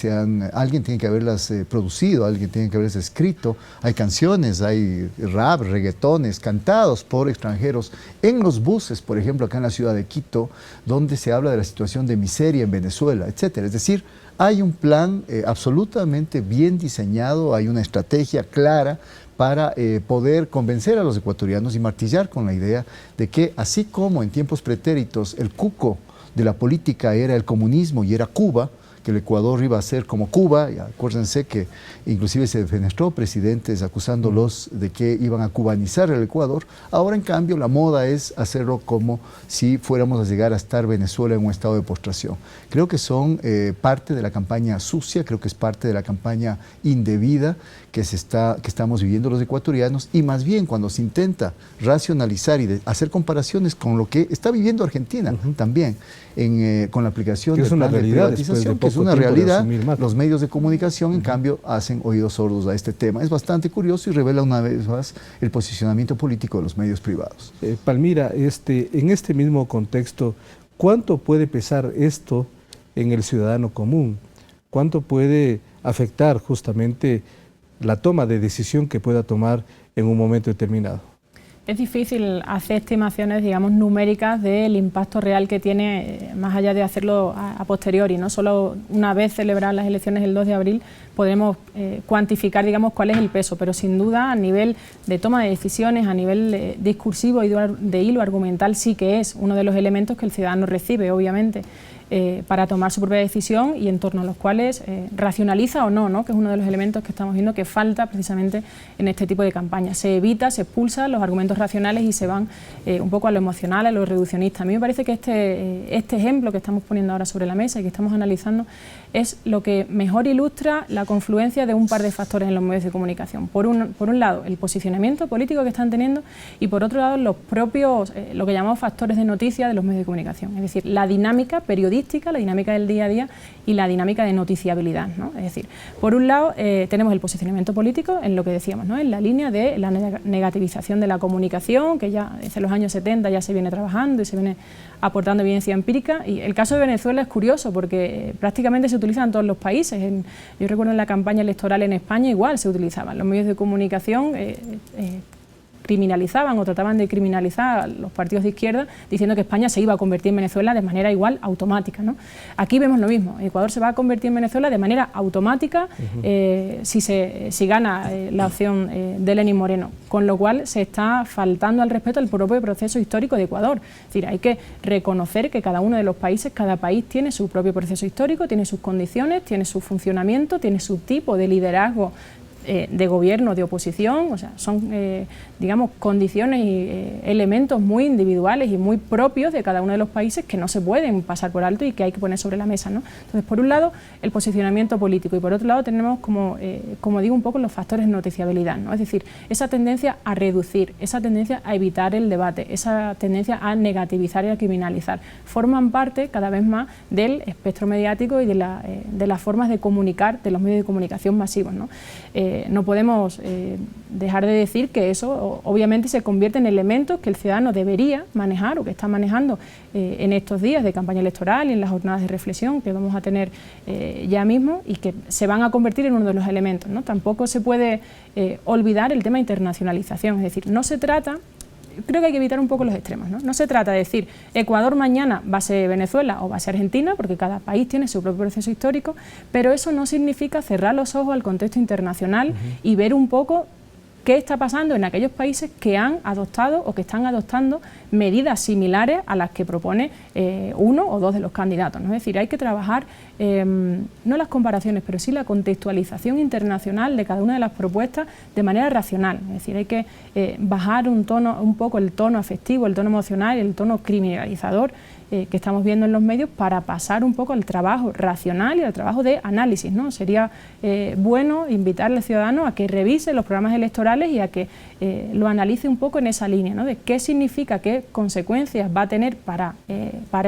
F: alguien tiene que haberlas producido, alguien tiene que haberlas escrito, hay canciones, hay rap, reggaetones cantados por extranjeros en los buses, por ejemplo, acá en la ciudad de Quito, donde se habla de la situación de miseria en Venezuela, etcétera. Es decir, hay un plan absolutamente bien diseñado, hay una estrategia clara para poder convencer a los ecuatorianos y martillar con la idea de que así como en tiempos pretéritos el cuco de la política era el comunismo y era Cuba, que el Ecuador iba a ser como Cuba, y acuérdense que inclusive se defenestró presidentes acusándolos de que iban a cubanizar el Ecuador. Ahora en cambio la moda es hacerlo como si fuéramos a llegar a estar Venezuela en un estado de postración. Creo que son parte de la campaña sucia, creo que es parte de la campaña indebida que estamos viviendo los ecuatorianos, y más bien cuando se intenta racionalizar y hacer comparaciones con lo que está viviendo Argentina también, con la aplicación del plan de privatización, que es una realidad, los medios de comunicación en cambio hacen oídos sordos a este tema. Es bastante curioso y revela una vez más el posicionamiento político de los medios privados.
B: Palmira, en este mismo contexto, ¿cuánto puede pesar esto en el ciudadano común? cuánto puede afectar justamente la toma de decisión que pueda tomar en un momento determinado.
E: Es difícil hacer estimaciones, digamos, numéricas del impacto real que tiene, más allá de hacerlo a posteriori, ¿no? Solo una vez celebradas las elecciones el 2 de abril podremos cuantificar, digamos, cuál es el peso, pero sin duda a nivel de toma de decisiones, a nivel discursivo y de hilo argumental sí que es uno de los elementos que el ciudadano recibe, obviamente, para tomar su propia decisión y en torno a los cuales racionaliza o no, que es uno de los elementos que estamos viendo que falta precisamente en este tipo de campañas. Se evita, se expulsa los argumentos racionales y se van un poco a lo emocional, a lo reduccionista. A mí me parece que este ejemplo que estamos poniendo ahora sobre la mesa y que estamos analizando es lo que mejor ilustra la confluencia de un par de factores en los medios de comunicación. Por un lado, el posicionamiento político que están teniendo y por otro lado, los propios, lo que llamamos factores de noticia de los medios de comunicación. Es decir, la dinámica periodística, la dinámica del día a día y la dinámica de noticiabilidad, ¿no? Es decir, por un lado tenemos el posicionamiento político en lo que decíamos, ¿no? En la línea de la negativización de la comunicación, que ya desde los años 70 ya se viene trabajando y se viene aportando evidencia empírica. Y el caso de Venezuela es curioso porque prácticamente se utiliza en todos los países. Yo recuerdo en la campaña electoral en España igual se utilizaban. Los medios de comunicación criminalizaban o trataban de criminalizar a los partidos de izquierda diciendo que España se iba a convertir en Venezuela de manera igual automática, ¿no? Aquí vemos lo mismo, Ecuador se va a convertir en Venezuela de manera automática si gana la opción de Lenín Moreno, con lo cual se está faltando al respeto al propio proceso histórico de Ecuador. Es decir, hay que reconocer que cada uno de los países, cada país tiene su propio proceso histórico, tiene sus condiciones, tiene su funcionamiento, tiene su tipo de liderazgo de gobierno, de oposición, o sea, son, digamos, condiciones y elementos muy individuales y muy propios de cada uno de los países que no se pueden pasar por alto y que hay que poner sobre la mesa, ¿no? Entonces, por un lado, el posicionamiento político y por otro lado tenemos, como digo, un poco los factores de noticiabilidad, ¿no? Es decir, esa tendencia a reducir, esa tendencia a evitar el debate, esa tendencia a negativizar y a criminalizar, forman parte cada vez más del espectro mediático y de las formas de comunicar de los medios de comunicación masivos, ¿no? No podemos dejar de decir que eso obviamente se convierte en elementos que el ciudadano debería manejar o que está manejando en estos días de campaña electoral y en las jornadas de reflexión que vamos a tener ya mismo y que se van a convertir en uno de los elementos, ¿no? Tampoco se puede olvidar el tema de internacionalización, es decir, no se trata... Creo que hay que evitar un poco los extremos, ¿no? No se trata de decir Ecuador mañana va a ser Venezuela o va a ser Argentina, porque cada país tiene su propio proceso histórico, pero eso no significa cerrar los ojos al contexto internacional y ver un poco qué está pasando en aquellos países que han adoptado o que están adoptando medidas similares a las que propone uno o dos de los candidatos, ¿no? Es decir, hay que trabajar no las comparaciones, pero sí la contextualización internacional de cada una de las propuestas de manera racional. Es decir, hay que bajar un poco el tono afectivo, el tono emocional, el tono criminalizador que estamos viendo en los medios para pasar un poco al trabajo racional y al trabajo de análisis, ¿no? Sería bueno invitarle al ciudadano a que revise los programas electorales y a que lo analice un poco en esa línea, ¿no? De qué significa, qué consecuencias va a tener para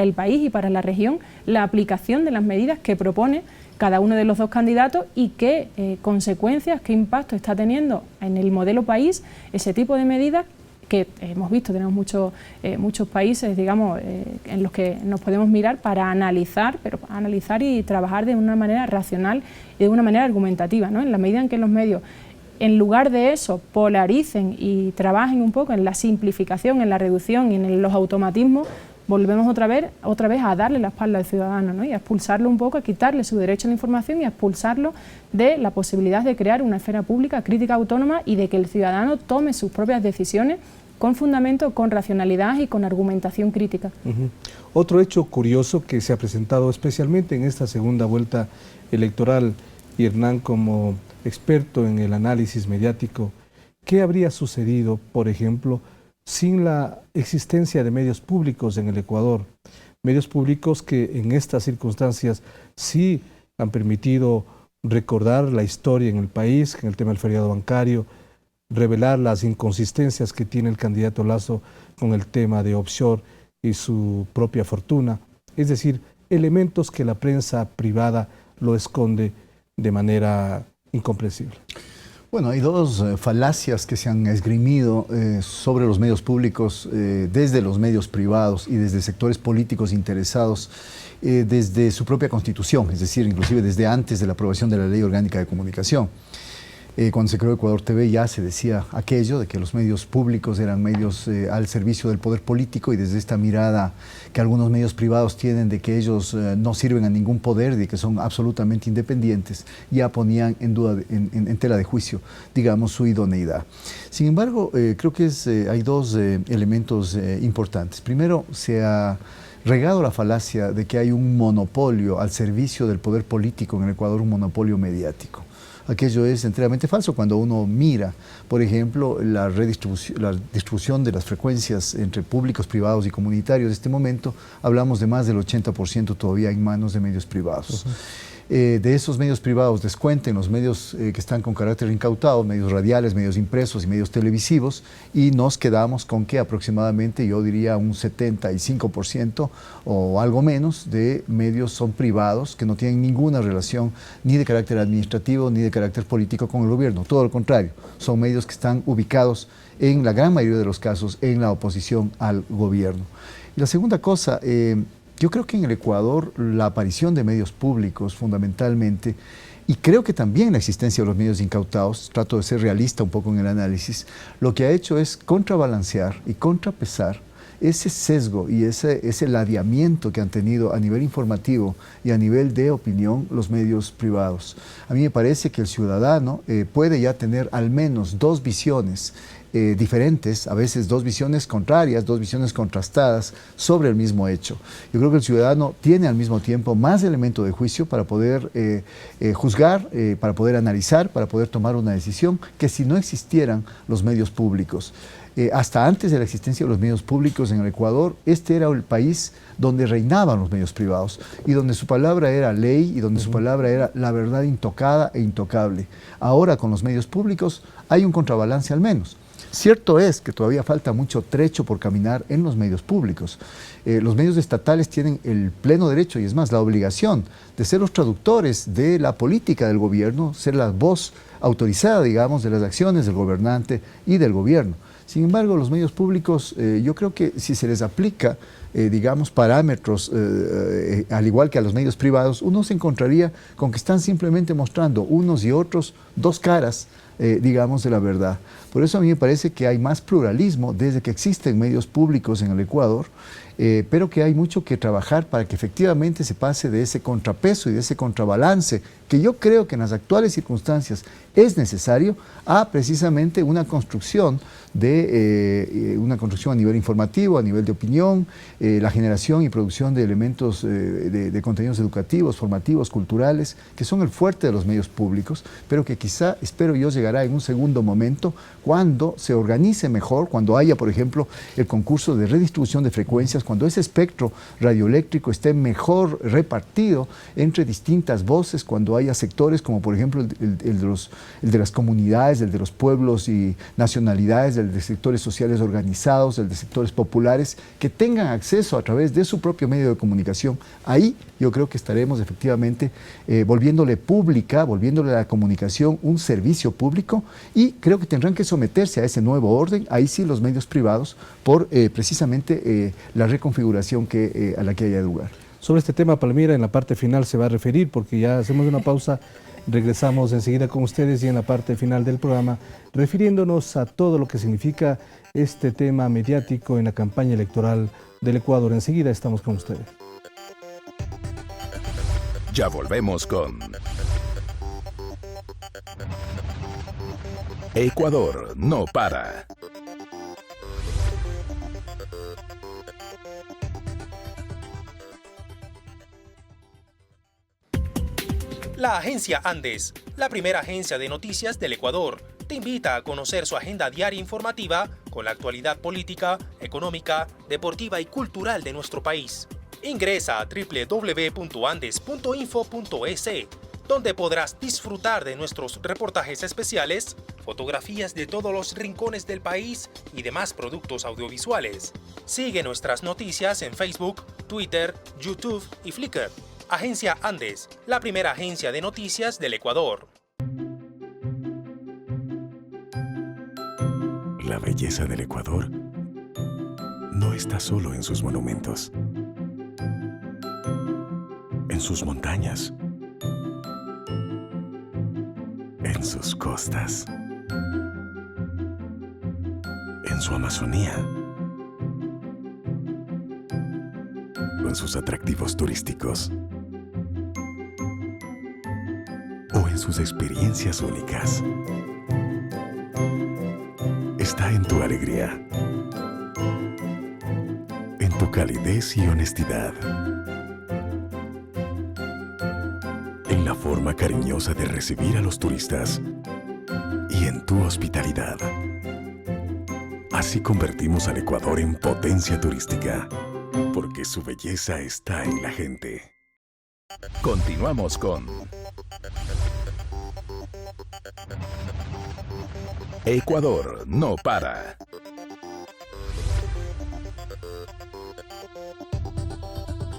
E: el país y para la región la aplicación de las medidas que propone cada uno de los dos candidatos y qué consecuencias, qué impacto está teniendo en el modelo país ese tipo de medidas que hemos visto, tenemos muchos países, digamos, en los que nos podemos mirar para analizar, pero para analizar y trabajar de una manera racional y de una manera argumentativa, ¿no? En la medida en que los medios, en lugar de eso, polaricen y trabajen un poco en la simplificación, en la reducción y en los automatismos, volvemos otra vez a darle la espalda al ciudadano, ¿no? Y a expulsarlo un poco, a quitarle su derecho a la información y a expulsarlo de la posibilidad de crear una esfera pública crítica autónoma y de que el ciudadano tome sus propias decisiones con fundamento, con racionalidad y con argumentación crítica.
B: Otro hecho curioso que se ha presentado especialmente en esta segunda vuelta electoral, y Hernán como experto en el análisis mediático, ¿qué habría sucedido, por ejemplo, sin la existencia de medios públicos en el Ecuador? Medios públicos que en estas circunstancias sí han permitido recordar la historia en el país, en el tema del feriado bancario, revelar las inconsistencias que tiene el candidato Lasso con el tema de offshore y su propia fortuna. Es decir, elementos que la prensa privada lo esconde de manera incomprensible.
F: Bueno, hay dos falacias que se han esgrimido sobre los medios públicos desde los medios privados y desde sectores políticos interesados desde su propia constitución, es decir, inclusive desde antes de la aprobación de la Ley Orgánica de Comunicación. Cuando se creó Ecuador TV ya se decía aquello de que los medios públicos eran medios al servicio del poder político, y desde esta mirada que algunos medios privados tienen de que ellos no sirven a ningún poder, de que son absolutamente independientes, ya ponían en duda, en tela de juicio, digamos, su idoneidad. Sin embargo, creo que hay dos elementos importantes. Primero, se ha regado la falacia de que hay un monopolio al servicio del poder político en el Ecuador, un monopolio mediático. Aquello es enteramente falso cuando uno mira, por ejemplo, la distribución de las frecuencias entre públicos, privados y comunitarios. En este momento hablamos de más del 80% todavía en manos de medios privados. De esos medios privados descuenten los medios que están con carácter incautado, medios radiales, medios impresos y medios televisivos, y nos quedamos con que aproximadamente, yo diría, un 75% o algo menos de medios son privados, que no tienen ninguna relación ni de carácter administrativo ni de carácter político con el gobierno. Todo lo contrario, son medios que están ubicados en la gran mayoría de los casos en la oposición al gobierno. Y la segunda cosa, yo creo que en el Ecuador la aparición de medios públicos fundamentalmente, y creo que también la existencia de los medios incautados, trato de ser realista un poco en el análisis, lo que ha hecho es contrabalancear y contrapesar ese sesgo y ese ladeamiento que han tenido a nivel informativo y a nivel de opinión los medios privados. A mí me parece que el ciudadano puede ya tener al menos dos visiones diferentes, a veces dos visiones contrarias, dos visiones contrastadas sobre el mismo hecho. Yo creo que el ciudadano tiene al mismo tiempo más elemento de juicio para poder juzgar, para poder analizar, para poder tomar una decisión, que si no existieran los medios públicos. Hasta antes de la existencia de los medios públicos en el Ecuador, este era el país donde reinaban los medios privados y donde su palabra era ley y donde su palabra era la verdad intocada e intocable. Ahora, con los medios públicos, hay un contrabalance al menos. Cierto es que todavía falta mucho trecho por caminar en los medios públicos. Los medios estatales tienen el pleno derecho, y es más, la obligación de ser los traductores de la política del gobierno, ser la voz autorizada, digamos, de las acciones del gobernante y del gobierno. Sin embargo, los medios públicos, yo creo que si se les aplica, digamos, parámetros, al igual que a los medios privados, uno se encontraría con que están simplemente mostrando unos y otros dos caras, digamos, de la verdad. Por eso a mí me parece que hay más pluralismo desde que existen medios públicos en el Ecuador, pero que hay mucho que trabajar para que efectivamente se pase de ese contrapeso y de ese contrabalance, que yo creo que en las actuales circunstancias es necesario, a precisamente una construcción a nivel informativo, a nivel de opinión, la generación y producción de elementos de contenidos educativos, formativos, culturales, que son el fuerte de los medios públicos, pero que quizá, espero yo, llegará en un segundo momento cuando se organice mejor, cuando haya, por ejemplo, el concurso de redistribución de frecuencias, cuando ese espectro radioeléctrico esté mejor repartido entre distintas voces, cuando haya sectores como, por ejemplo, el de las comunidades, el de los pueblos y nacionalidades, el de sectores sociales organizados, el de sectores populares, que tengan acceso a través de su propio medio de comunicación. Ahí yo creo que estaremos efectivamente volviéndole pública, volviéndole a la comunicación un servicio público, y creo que tendrán que someterse a ese nuevo orden, ahí sí los medios privados, por precisamente la reconfiguración a la que haya lugar.
B: Sobre este tema, Palmira, en la parte final se va a referir, porque ya hacemos una pausa, regresamos enseguida con ustedes y en la parte final del programa, refiriéndonos a todo lo que significa este tema mediático en la campaña electoral del Ecuador. Enseguida estamos con ustedes.
A: Ya volvemos con Ecuador no para.
G: La agencia Andes, la primera agencia de noticias del Ecuador, te invita a conocer su agenda diaria informativa con la actualidad política, económica, deportiva y cultural de nuestro país. Ingresa a www.andes.info.es, donde podrás disfrutar de nuestros reportajes especiales, fotografías de todos los rincones del país y demás productos audiovisuales. Sigue nuestras noticias en Facebook, Twitter, YouTube y Flickr. Agencia Andes, la primera agencia de noticias del Ecuador.
H: la belleza del Ecuador no está solo en sus monumentos, en sus montañas, en sus costas, en su Amazonía, en sus atractivos turísticos o en sus experiencias únicas. Está en tu alegría, en tu calidez y honestidad, en la forma cariñosa de recibir a los turistas y en tu hospitalidad. Así convertimos al Ecuador en potencia turística, porque su belleza está en la gente.
A: Continuamos con Ecuador no para.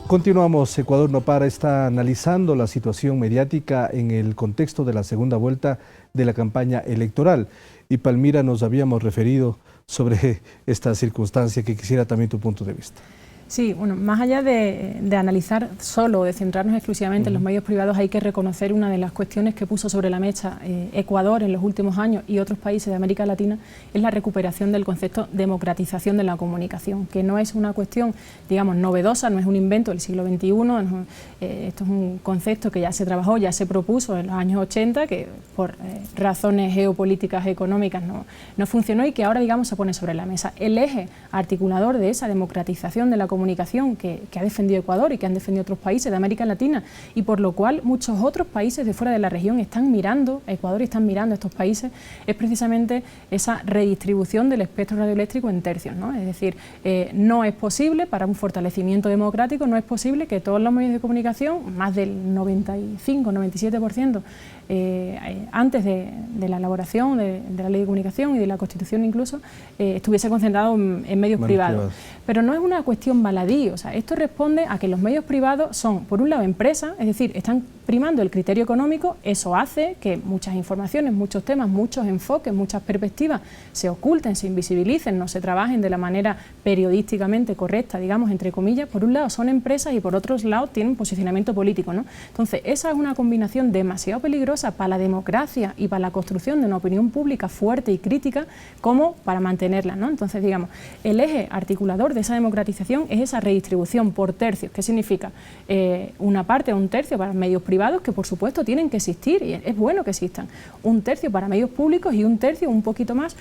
B: Continuamos, Ecuador no para, está analizando la situación mediática en el contexto de la segunda vuelta de la campaña electoral. Y Palmira, nos habíamos referido sobre esta circunstancia, que quisiera también tu punto de vista.
E: Sí, bueno, más allá de analizar solo, de centrarnos exclusivamente en los medios privados, hay que reconocer una de las cuestiones que puso sobre la mesa Ecuador en los últimos años y otros países de América Latina, es la recuperación del concepto democratización de la comunicación, que no es una cuestión, digamos, novedosa, no es un invento del siglo XXI, esto es un concepto que ya se trabajó, ya se propuso en los años 80, que por razones geopolíticas, económicas no funcionó y que ahora, digamos, se pone sobre la mesa. El eje articulador de esa democratización de la comunicación que ha defendido Ecuador y que han defendido otros países de América Latina, y por lo cual muchos otros países de fuera de la región están mirando a Ecuador y están mirando a estos países, es precisamente esa redistribución del espectro radioeléctrico en tercios, ¿no? Es decir, no es posible, para un fortalecimiento democrático, no es posible que todos los medios de comunicación, más del 95-97%, antes de la elaboración de la ley de comunicación y de la Constitución incluso, estuviese concentrado en medios privados. Pero no es una cuestión baladí, o sea, esto responde a que los medios privados son, por un lado, empresas, es decir, están primando el criterio económico. Eso hace que muchas informaciones, muchos temas, muchos enfoques, muchas perspectivas se oculten, se invisibilicen, no se trabajen de la manera periodísticamente correcta, digamos, entre comillas. Por un lado son empresas y por otro lado tienen un posicionamiento político, ¿no? Entonces, esa es una combinación demasiado peligrosa para la democracia y para la construcción de una opinión pública fuerte y crítica, como para mantenerla, ¿no? Entonces, digamos, el eje articulador de esa democratización es esa redistribución por tercios. ¿Qué significa? Una parte, un tercio para medios privados, que por supuesto tienen que existir y es bueno que existan, un tercio para medios públicos y un tercio, un poquito más,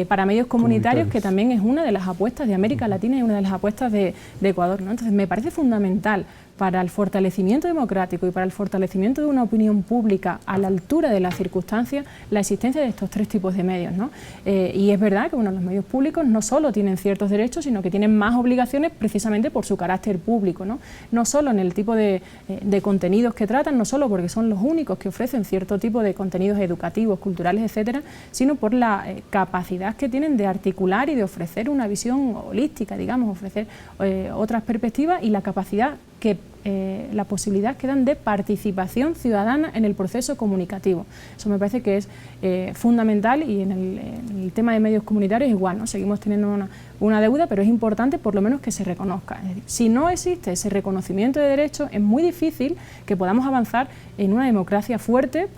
E: para medios comunitarios, que también es una de las apuestas de América Latina y una de las apuestas de Ecuador, ¿no? Entonces, me parece fundamental para el fortalecimiento democrático y para el fortalecimiento de una opinión pública a la altura de las circunstancias, la existencia de estos tres tipos de medios, ¿no? Y es verdad que los medios públicos no solo tienen ciertos derechos, sino que tienen más obligaciones precisamente por su carácter público, ¿no? No solo en el tipo de contenidos que tratan, no solo porque son los únicos que ofrecen cierto tipo de contenidos educativos, culturales, etcétera, sino por la capacidad que tienen de articular y de ofrecer una visión holística, digamos, ofrecer otras perspectivas, y la capacidad que la posibilidad que dan de participación ciudadana en el proceso comunicativo. Eso me parece que es fundamental, y en el tema de medios comunitarios igual, ¿no? Seguimos teniendo una deuda, pero es importante por lo menos que se reconozca. Es decir, si no existe ese reconocimiento de derechos, es muy difícil que podamos avanzar en una democracia fuerte,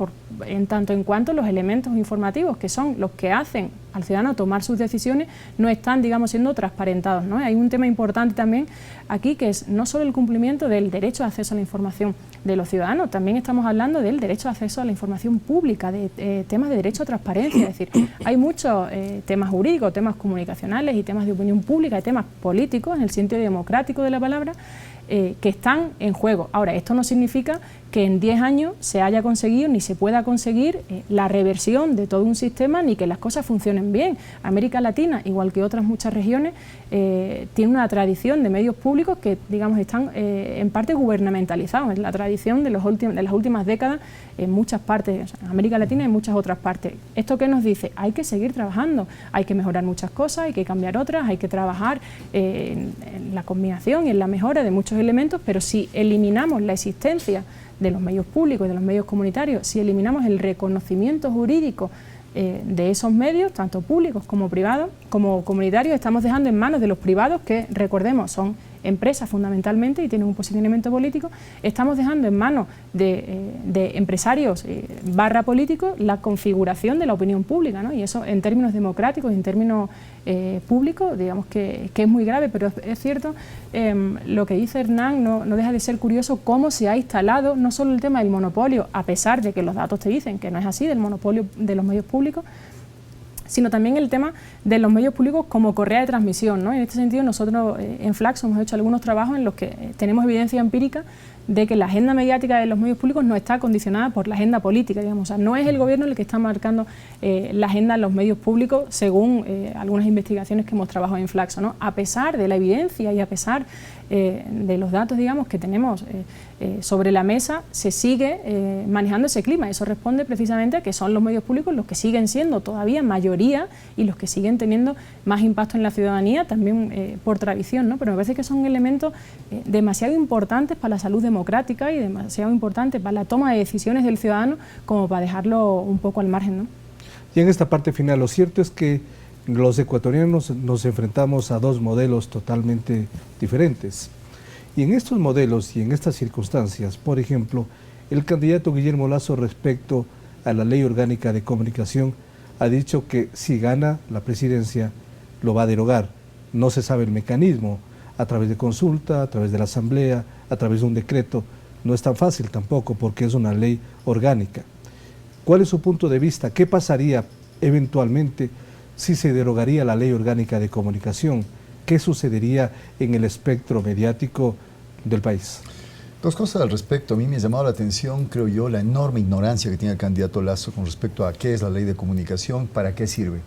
E: en tanto en cuanto los elementos informativos, que son los que hacen al ciudadano tomar sus decisiones, no están, digamos, siendo transparentados, ¿no? Hay un tema importante también aquí, que es no solo el cumplimiento del derecho de acceso a la información de los ciudadanos, también estamos hablando del derecho de acceso a la información pública, de temas de derecho a transparencia. Es decir, hay muchos temas jurídicos, temas comunicacionales y temas de opinión pública, y temas políticos en el sentido democrático de la palabra, que están en juego. Ahora, esto no significa que en 10 años se haya conseguido ni se pueda conseguir la reversión de todo un sistema, ni que las cosas funcionen bien. América Latina, igual que otras muchas regiones, tiene una tradición de medios públicos que, digamos, están en parte gubernamentalizados. Es la tradición de las últimas décadas en muchas partes, o sea, en América Latina y en muchas otras partes. ¿Esto qué nos dice? Hay que seguir trabajando, hay que mejorar muchas cosas, hay que cambiar otras, hay que trabajar en la combinación y en la mejora de muchos elementos, pero si eliminamos la existencia de los medios públicos y de los medios comunitarios, si eliminamos el reconocimiento jurídico de esos medios, tanto públicos como privados, como comunitarios, estamos dejando en manos de los privados, que recordemos son empresas fundamentalmente y tienen un posicionamiento político, estamos dejando en manos de empresarios barra políticos la configuración de la opinión pública, ¿no? Y eso en términos democráticos, en términos públicos, digamos que es muy grave, pero es cierto, lo que dice Hernán no deja de ser curioso cómo se ha instalado no solo el tema del monopolio, a pesar de que los datos te dicen que no es así, del monopolio de los medios públicos, sino también el tema de los medios públicos como correa de transmisión, ¿no? En este sentido, nosotros en Flaxo hemos hecho algunos trabajos en los que tenemos evidencia empírica de que la agenda mediática de los medios públicos no está condicionada por la agenda política, digamos. O sea, no es el gobierno el que está marcando la agenda en los medios públicos, según algunas investigaciones que hemos trabajado en Flaxo, ¿no? A pesar de la evidencia y a pesar de los datos, digamos, que tenemos sobre la mesa, se sigue manejando ese clima. Eso responde precisamente a que son los medios públicos los que siguen siendo todavía mayoría y los que siguen teniendo más impacto en la ciudadanía, también por tradición, ¿no? Pero me parece que son elementos demasiado importantes para la salud democrática y demasiado importantes para la toma de decisiones del ciudadano como para dejarlo un poco al margen, ¿no?
B: Y en esta parte final, lo cierto es que los ecuatorianos nos enfrentamos a dos modelos totalmente diferentes. Y en estos modelos y en estas circunstancias, por ejemplo, el candidato Guillermo Lasso respecto a la Ley Orgánica de Comunicación ha dicho que si gana la presidencia lo va a derogar. No se sabe el mecanismo, a través de consulta, a través de la asamblea, a través de un decreto. No es tan fácil tampoco porque es una ley orgánica. ¿Cuál es su punto de vista? ¿Qué pasaría eventualmente si se derogaría la Ley Orgánica de Comunicación? ¿Qué sucedería en el espectro mediático del país?
F: Dos cosas al respecto. A mí me ha llamado la atención, creo yo, la enorme ignorancia que tiene el candidato Lasso con respecto a qué es la ley de comunicación, para qué sirve.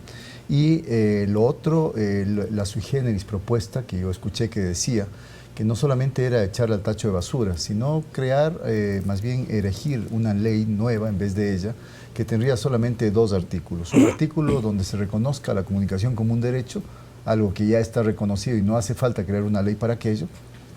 F: Y lo otro, la sui generis propuesta que yo escuché que decía que no solamente era echarle al tacho de basura, sino crear, más bien erigir una ley nueva en vez de ella, que tendría solamente dos artículos. Un artículo donde se reconozca la comunicación como un derecho, algo que ya está reconocido y no hace falta crear una ley para aquello,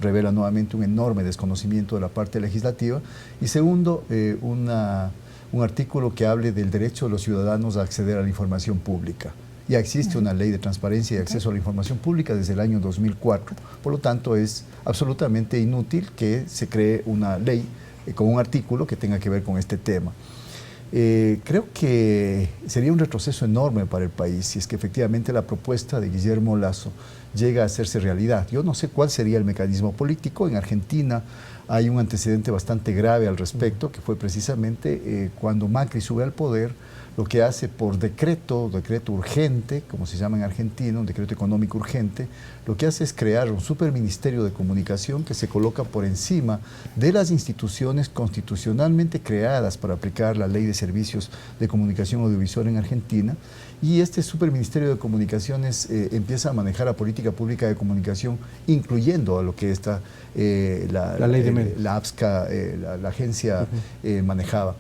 F: revela nuevamente un enorme desconocimiento de la parte legislativa. Y segundo, un artículo que hable del derecho de los ciudadanos a acceder a la información pública. Ya existe una ley de transparencia y acceso a la información pública desde el año 2004, por lo tanto es absolutamente inútil que se cree una ley con un artículo que tenga que ver con este tema. Creo que sería un retroceso enorme para el país si es que efectivamente la propuesta de Guillermo Lasso llega a hacerse realidad. Yo no sé cuál sería el mecanismo político. En Argentina hay un antecedente bastante grave al respecto, que fue precisamente cuando Macri sube al poder, lo que hace por decreto urgente, como se llama en Argentina, un decreto económico urgente, lo que hace es crear un superministerio de comunicación que se coloca por encima de las instituciones constitucionalmente creadas para aplicar la ley de servicios de comunicación audiovisual en Argentina. Y este superministerio de comunicaciones empieza a manejar la política pública de comunicación, incluyendo a lo que está la ley de medios, la APSCA, la agencia manejaba.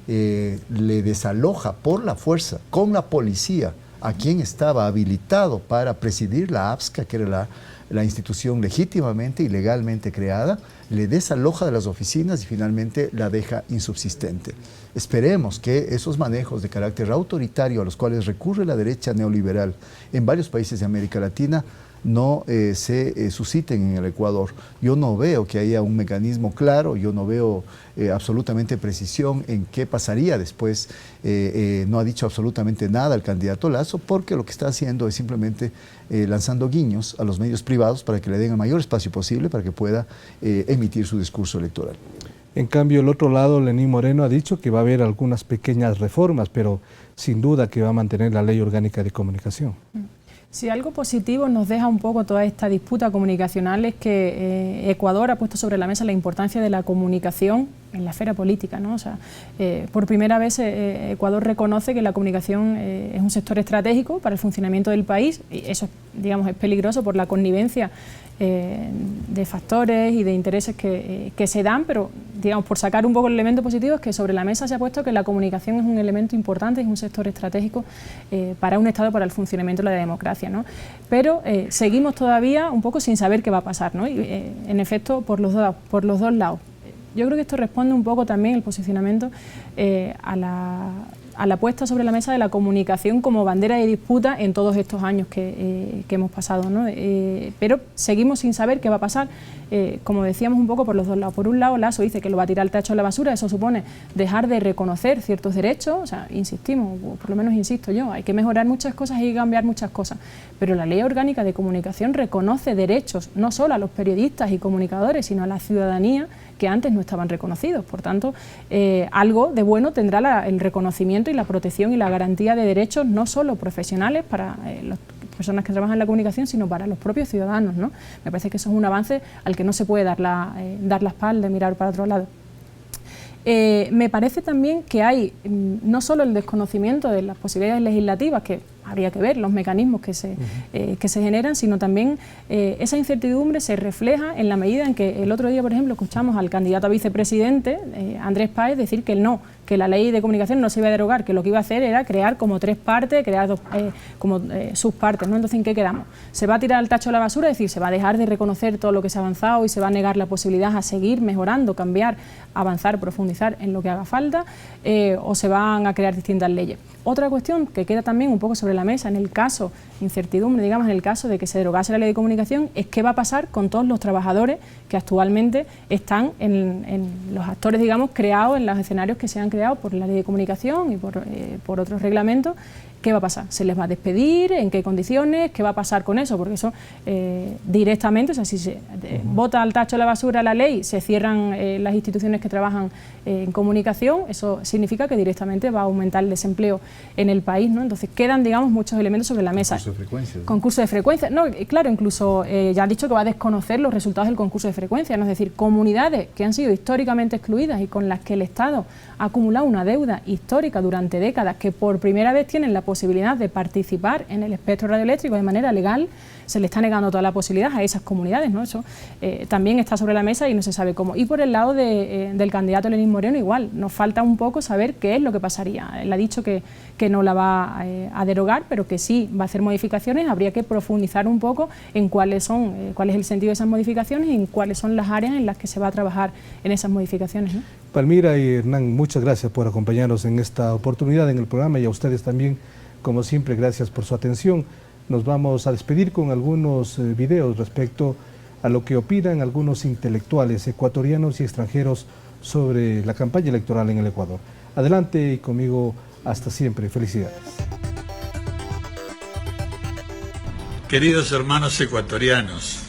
F: Le desaloja por la fuerza, con la policía, a quien estaba habilitado para presidir la APSCA, que era la institución legítimamente y legalmente creada, le desaloja de las oficinas y finalmente la deja insubsistente. Esperemos que esos manejos de carácter autoritario a los cuales recurre la derecha neoliberal en varios países de América Latina no se susciten en el Ecuador. Yo no veo que haya un mecanismo claro, yo no veo absolutamente precisión en qué pasaría después. No ha dicho absolutamente nada el candidato Lasso, porque lo que está haciendo es simplemente lanzando guiños a los medios privados para que le den el mayor espacio posible para que pueda emitir su discurso electoral.
B: En cambio, el otro lado, Lenín Moreno ha dicho que va a haber algunas pequeñas reformas, pero sin duda que va a mantener la Ley Orgánica de Comunicación.
E: Si algo positivo nos deja un poco toda esta disputa comunicacional es que Ecuador ha puesto sobre la mesa la importancia de la comunicación en la esfera política, ¿no? O sea, por primera vez Ecuador reconoce que la comunicación es un sector estratégico para el funcionamiento del país, y eso, digamos, es peligroso por la connivencia de factores y de intereses que se dan, pero digamos, por sacar un poco el elemento positivo, es que sobre la mesa se ha puesto que la comunicación es un elemento importante, es un sector estratégico para un Estado, para el funcionamiento de la democracia, ¿no? Pero seguimos todavía un poco sin saber qué va a pasar, ¿no? Y, en efecto, por los dos lados. Yo creo que esto responde un poco también el posicionamiento a a la puesta sobre la mesa de la comunicación como bandera de disputa en todos estos años que hemos pasado, ¿no? Pero seguimos sin saber qué va a pasar, como decíamos un poco por los dos lados. Por un lado, Lasso dice que lo va a tirar al tacho de la basura, eso supone dejar de reconocer ciertos derechos, o sea, insistimos, o por lo menos insisto yo, hay que mejorar muchas cosas y hay que cambiar muchas cosas, pero la Ley Orgánica de Comunicación reconoce derechos no solo a los periodistas y comunicadores, sino a la ciudadanía, que antes no estaban reconocidos. Por tanto, algo de bueno tendrá el reconocimiento y la protección y la garantía de derechos no solo profesionales para las personas que trabajan en la comunicación, sino para los propios ciudadanos, ¿no? Me parece que eso es un avance al que no se puede dar la espalda y mirar para otro lado. Me parece también que hay no solo el desconocimiento de las posibilidades legislativas, que habría que ver los mecanismos que se generan, sino también esa incertidumbre se refleja en la medida en que el otro día, por ejemplo, escuchamos al candidato a vicepresidente, Andrés Páez, decir que no, que la ley de comunicación no se iba a derogar, que lo que iba a hacer era crear como tres partes, crear como subpartes, ¿no? Entonces, ¿en qué quedamos? ¿Se va a tirar al tacho de la basura? Es decir, ¿se va a dejar de reconocer todo lo que se ha avanzado y se va a negar la posibilidad a seguir mejorando, cambiar, avanzar, profundizar en lo que haga falta? ¿O se van a crear distintas leyes? Otra cuestión que queda también un poco sobre la mesa en el caso, incertidumbre, digamos, en el caso de que se derogase la ley de comunicación, es qué va a pasar con todos los trabajadores que actualmente están en los actores, digamos, creados en los escenarios que se han creado por la ley de comunicación y por otros reglamentos. ¿Qué va a pasar? ¿Se les va a despedir? ¿En qué condiciones? ¿Qué va a pasar con eso? Porque eso directamente, o sea, si se bota al tacho de la basura la ley, se cierran las instituciones que trabajan en comunicación, eso significa que directamente va a aumentar el desempleo en el país, ¿no? Entonces quedan, digamos, muchos elementos sobre la mesa.
F: Concurso de frecuencia, ¿no?
E: Concurso de frecuencia. No, claro, incluso ya ha dicho que va a desconocer los resultados del concurso de frecuencia, ¿no? Es decir, comunidades que han sido históricamente excluidas y con las que el Estado ha acumulado una deuda histórica durante décadas, que por primera vez tienen la posibilidad de participar en el espectro radioeléctrico de manera legal, se le está negando toda la posibilidad a esas comunidades, ¿no? Eso también está sobre la mesa y no se sabe cómo. Y por el lado del candidato Lenín Moreno igual, nos falta un poco saber qué es lo que pasaría. Él ha dicho que no la va a derogar, pero que sí va a hacer modificaciones. Habría que profundizar un poco en cuál es el sentido de esas modificaciones y en cuáles son las áreas en las que se va a trabajar en esas modificaciones, ¿no?
B: Palmira y Hernán, muchas gracias por acompañarnos en esta oportunidad en el programa y a ustedes también, como siempre, gracias por su atención. Nos vamos a despedir con algunos videos respecto a lo que opinan algunos intelectuales ecuatorianos y extranjeros sobre la campaña electoral en el Ecuador. Adelante y conmigo hasta siempre. Felicidades.
L: Queridos hermanos ecuatorianos,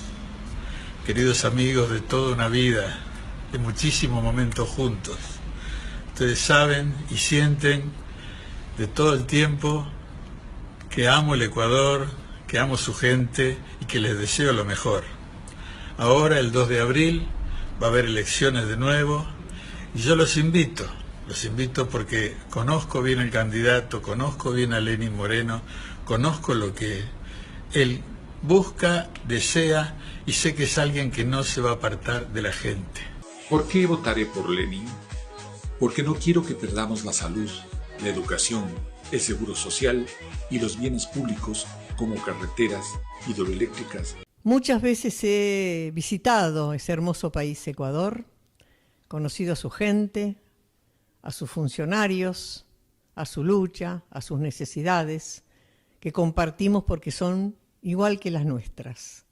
L: queridos amigos de toda una vida, de muchísimos momentos juntos, ustedes saben y sienten de todo el tiempo que amo el Ecuador, que amo su gente y que les deseo lo mejor. Ahora, el 2 de abril, va a haber elecciones de nuevo y yo los invito porque conozco bien el candidato, conozco bien a Lenín Moreno, conozco lo que él busca, desea y sé que es alguien que no se va a apartar de la gente.
M: ¿Por qué votaré por Lenín? Porque no quiero que perdamos la salud, la educación, el seguro social y los bienes públicos como carreteras hidroeléctricas.
N: Muchas veces he visitado ese hermoso país Ecuador, conocido a su gente, a sus funcionarios, a su lucha, a sus necesidades, que compartimos porque son igual que las nuestras.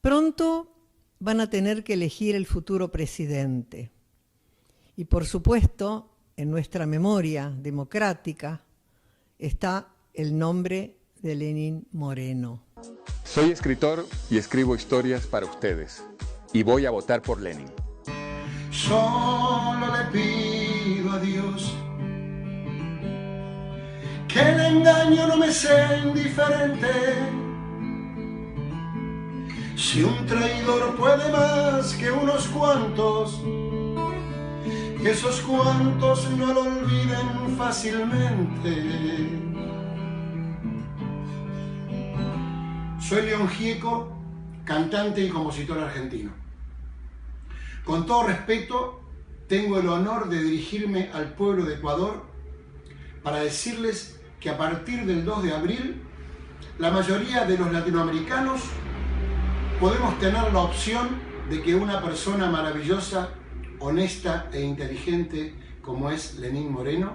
N: Pronto van a tener que elegir el futuro presidente. Y por supuesto, en nuestra memoria democrática está el nombre de Lenín Moreno.
O: Soy escritor y escribo historias para ustedes. Y voy a votar por Lenín.
P: Solo le pido a Dios que el engaño no me sea indiferente. Si un traidor puede más que unos cuantos, que esos cuantos no lo olviden fácilmente. Soy León Gieco, cantante y compositor argentino. Con todo respeto, tengo el honor de dirigirme al pueblo de Ecuador para decirles que a partir del 2 de abril, la mayoría de los latinoamericanos podemos tener la opción de que una persona maravillosa, honesta e inteligente como es Lenín Moreno,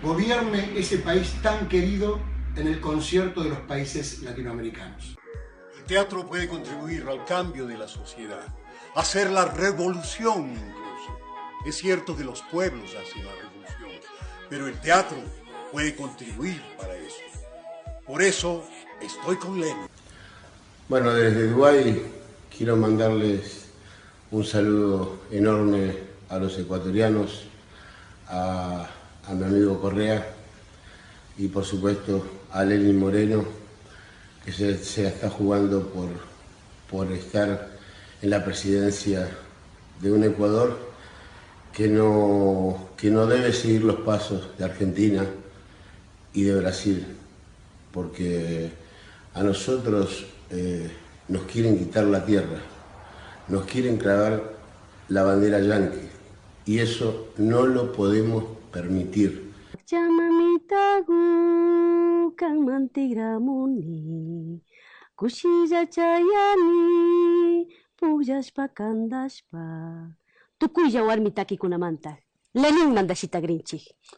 P: gobierne ese país tan querido en el concierto de los países latinoamericanos.
Q: El teatro puede contribuir al cambio de la sociedad, hacer la revolución incluso. Es cierto que los pueblos hacen la revolución, pero el teatro puede contribuir para eso. Por eso estoy con Lenin.
R: Bueno, desde Dubái quiero mandarles un saludo enorme a los ecuatorianos, a mi amigo Correa y por supuesto a Lenin Moreno, que se está jugando por estar en la presidencia de un Ecuador que no debe seguir los pasos de Argentina y de Brasil, porque a nosotros nos quieren quitar la tierra, nos quieren clavar la bandera yanqui, y eso no lo podemos permitir.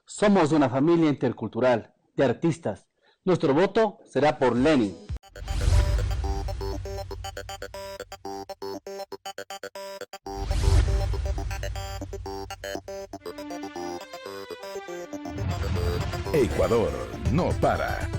S: Somos una familia intercultural de artistas. Nuestro voto será por Lenin.
A: Ecuador no para.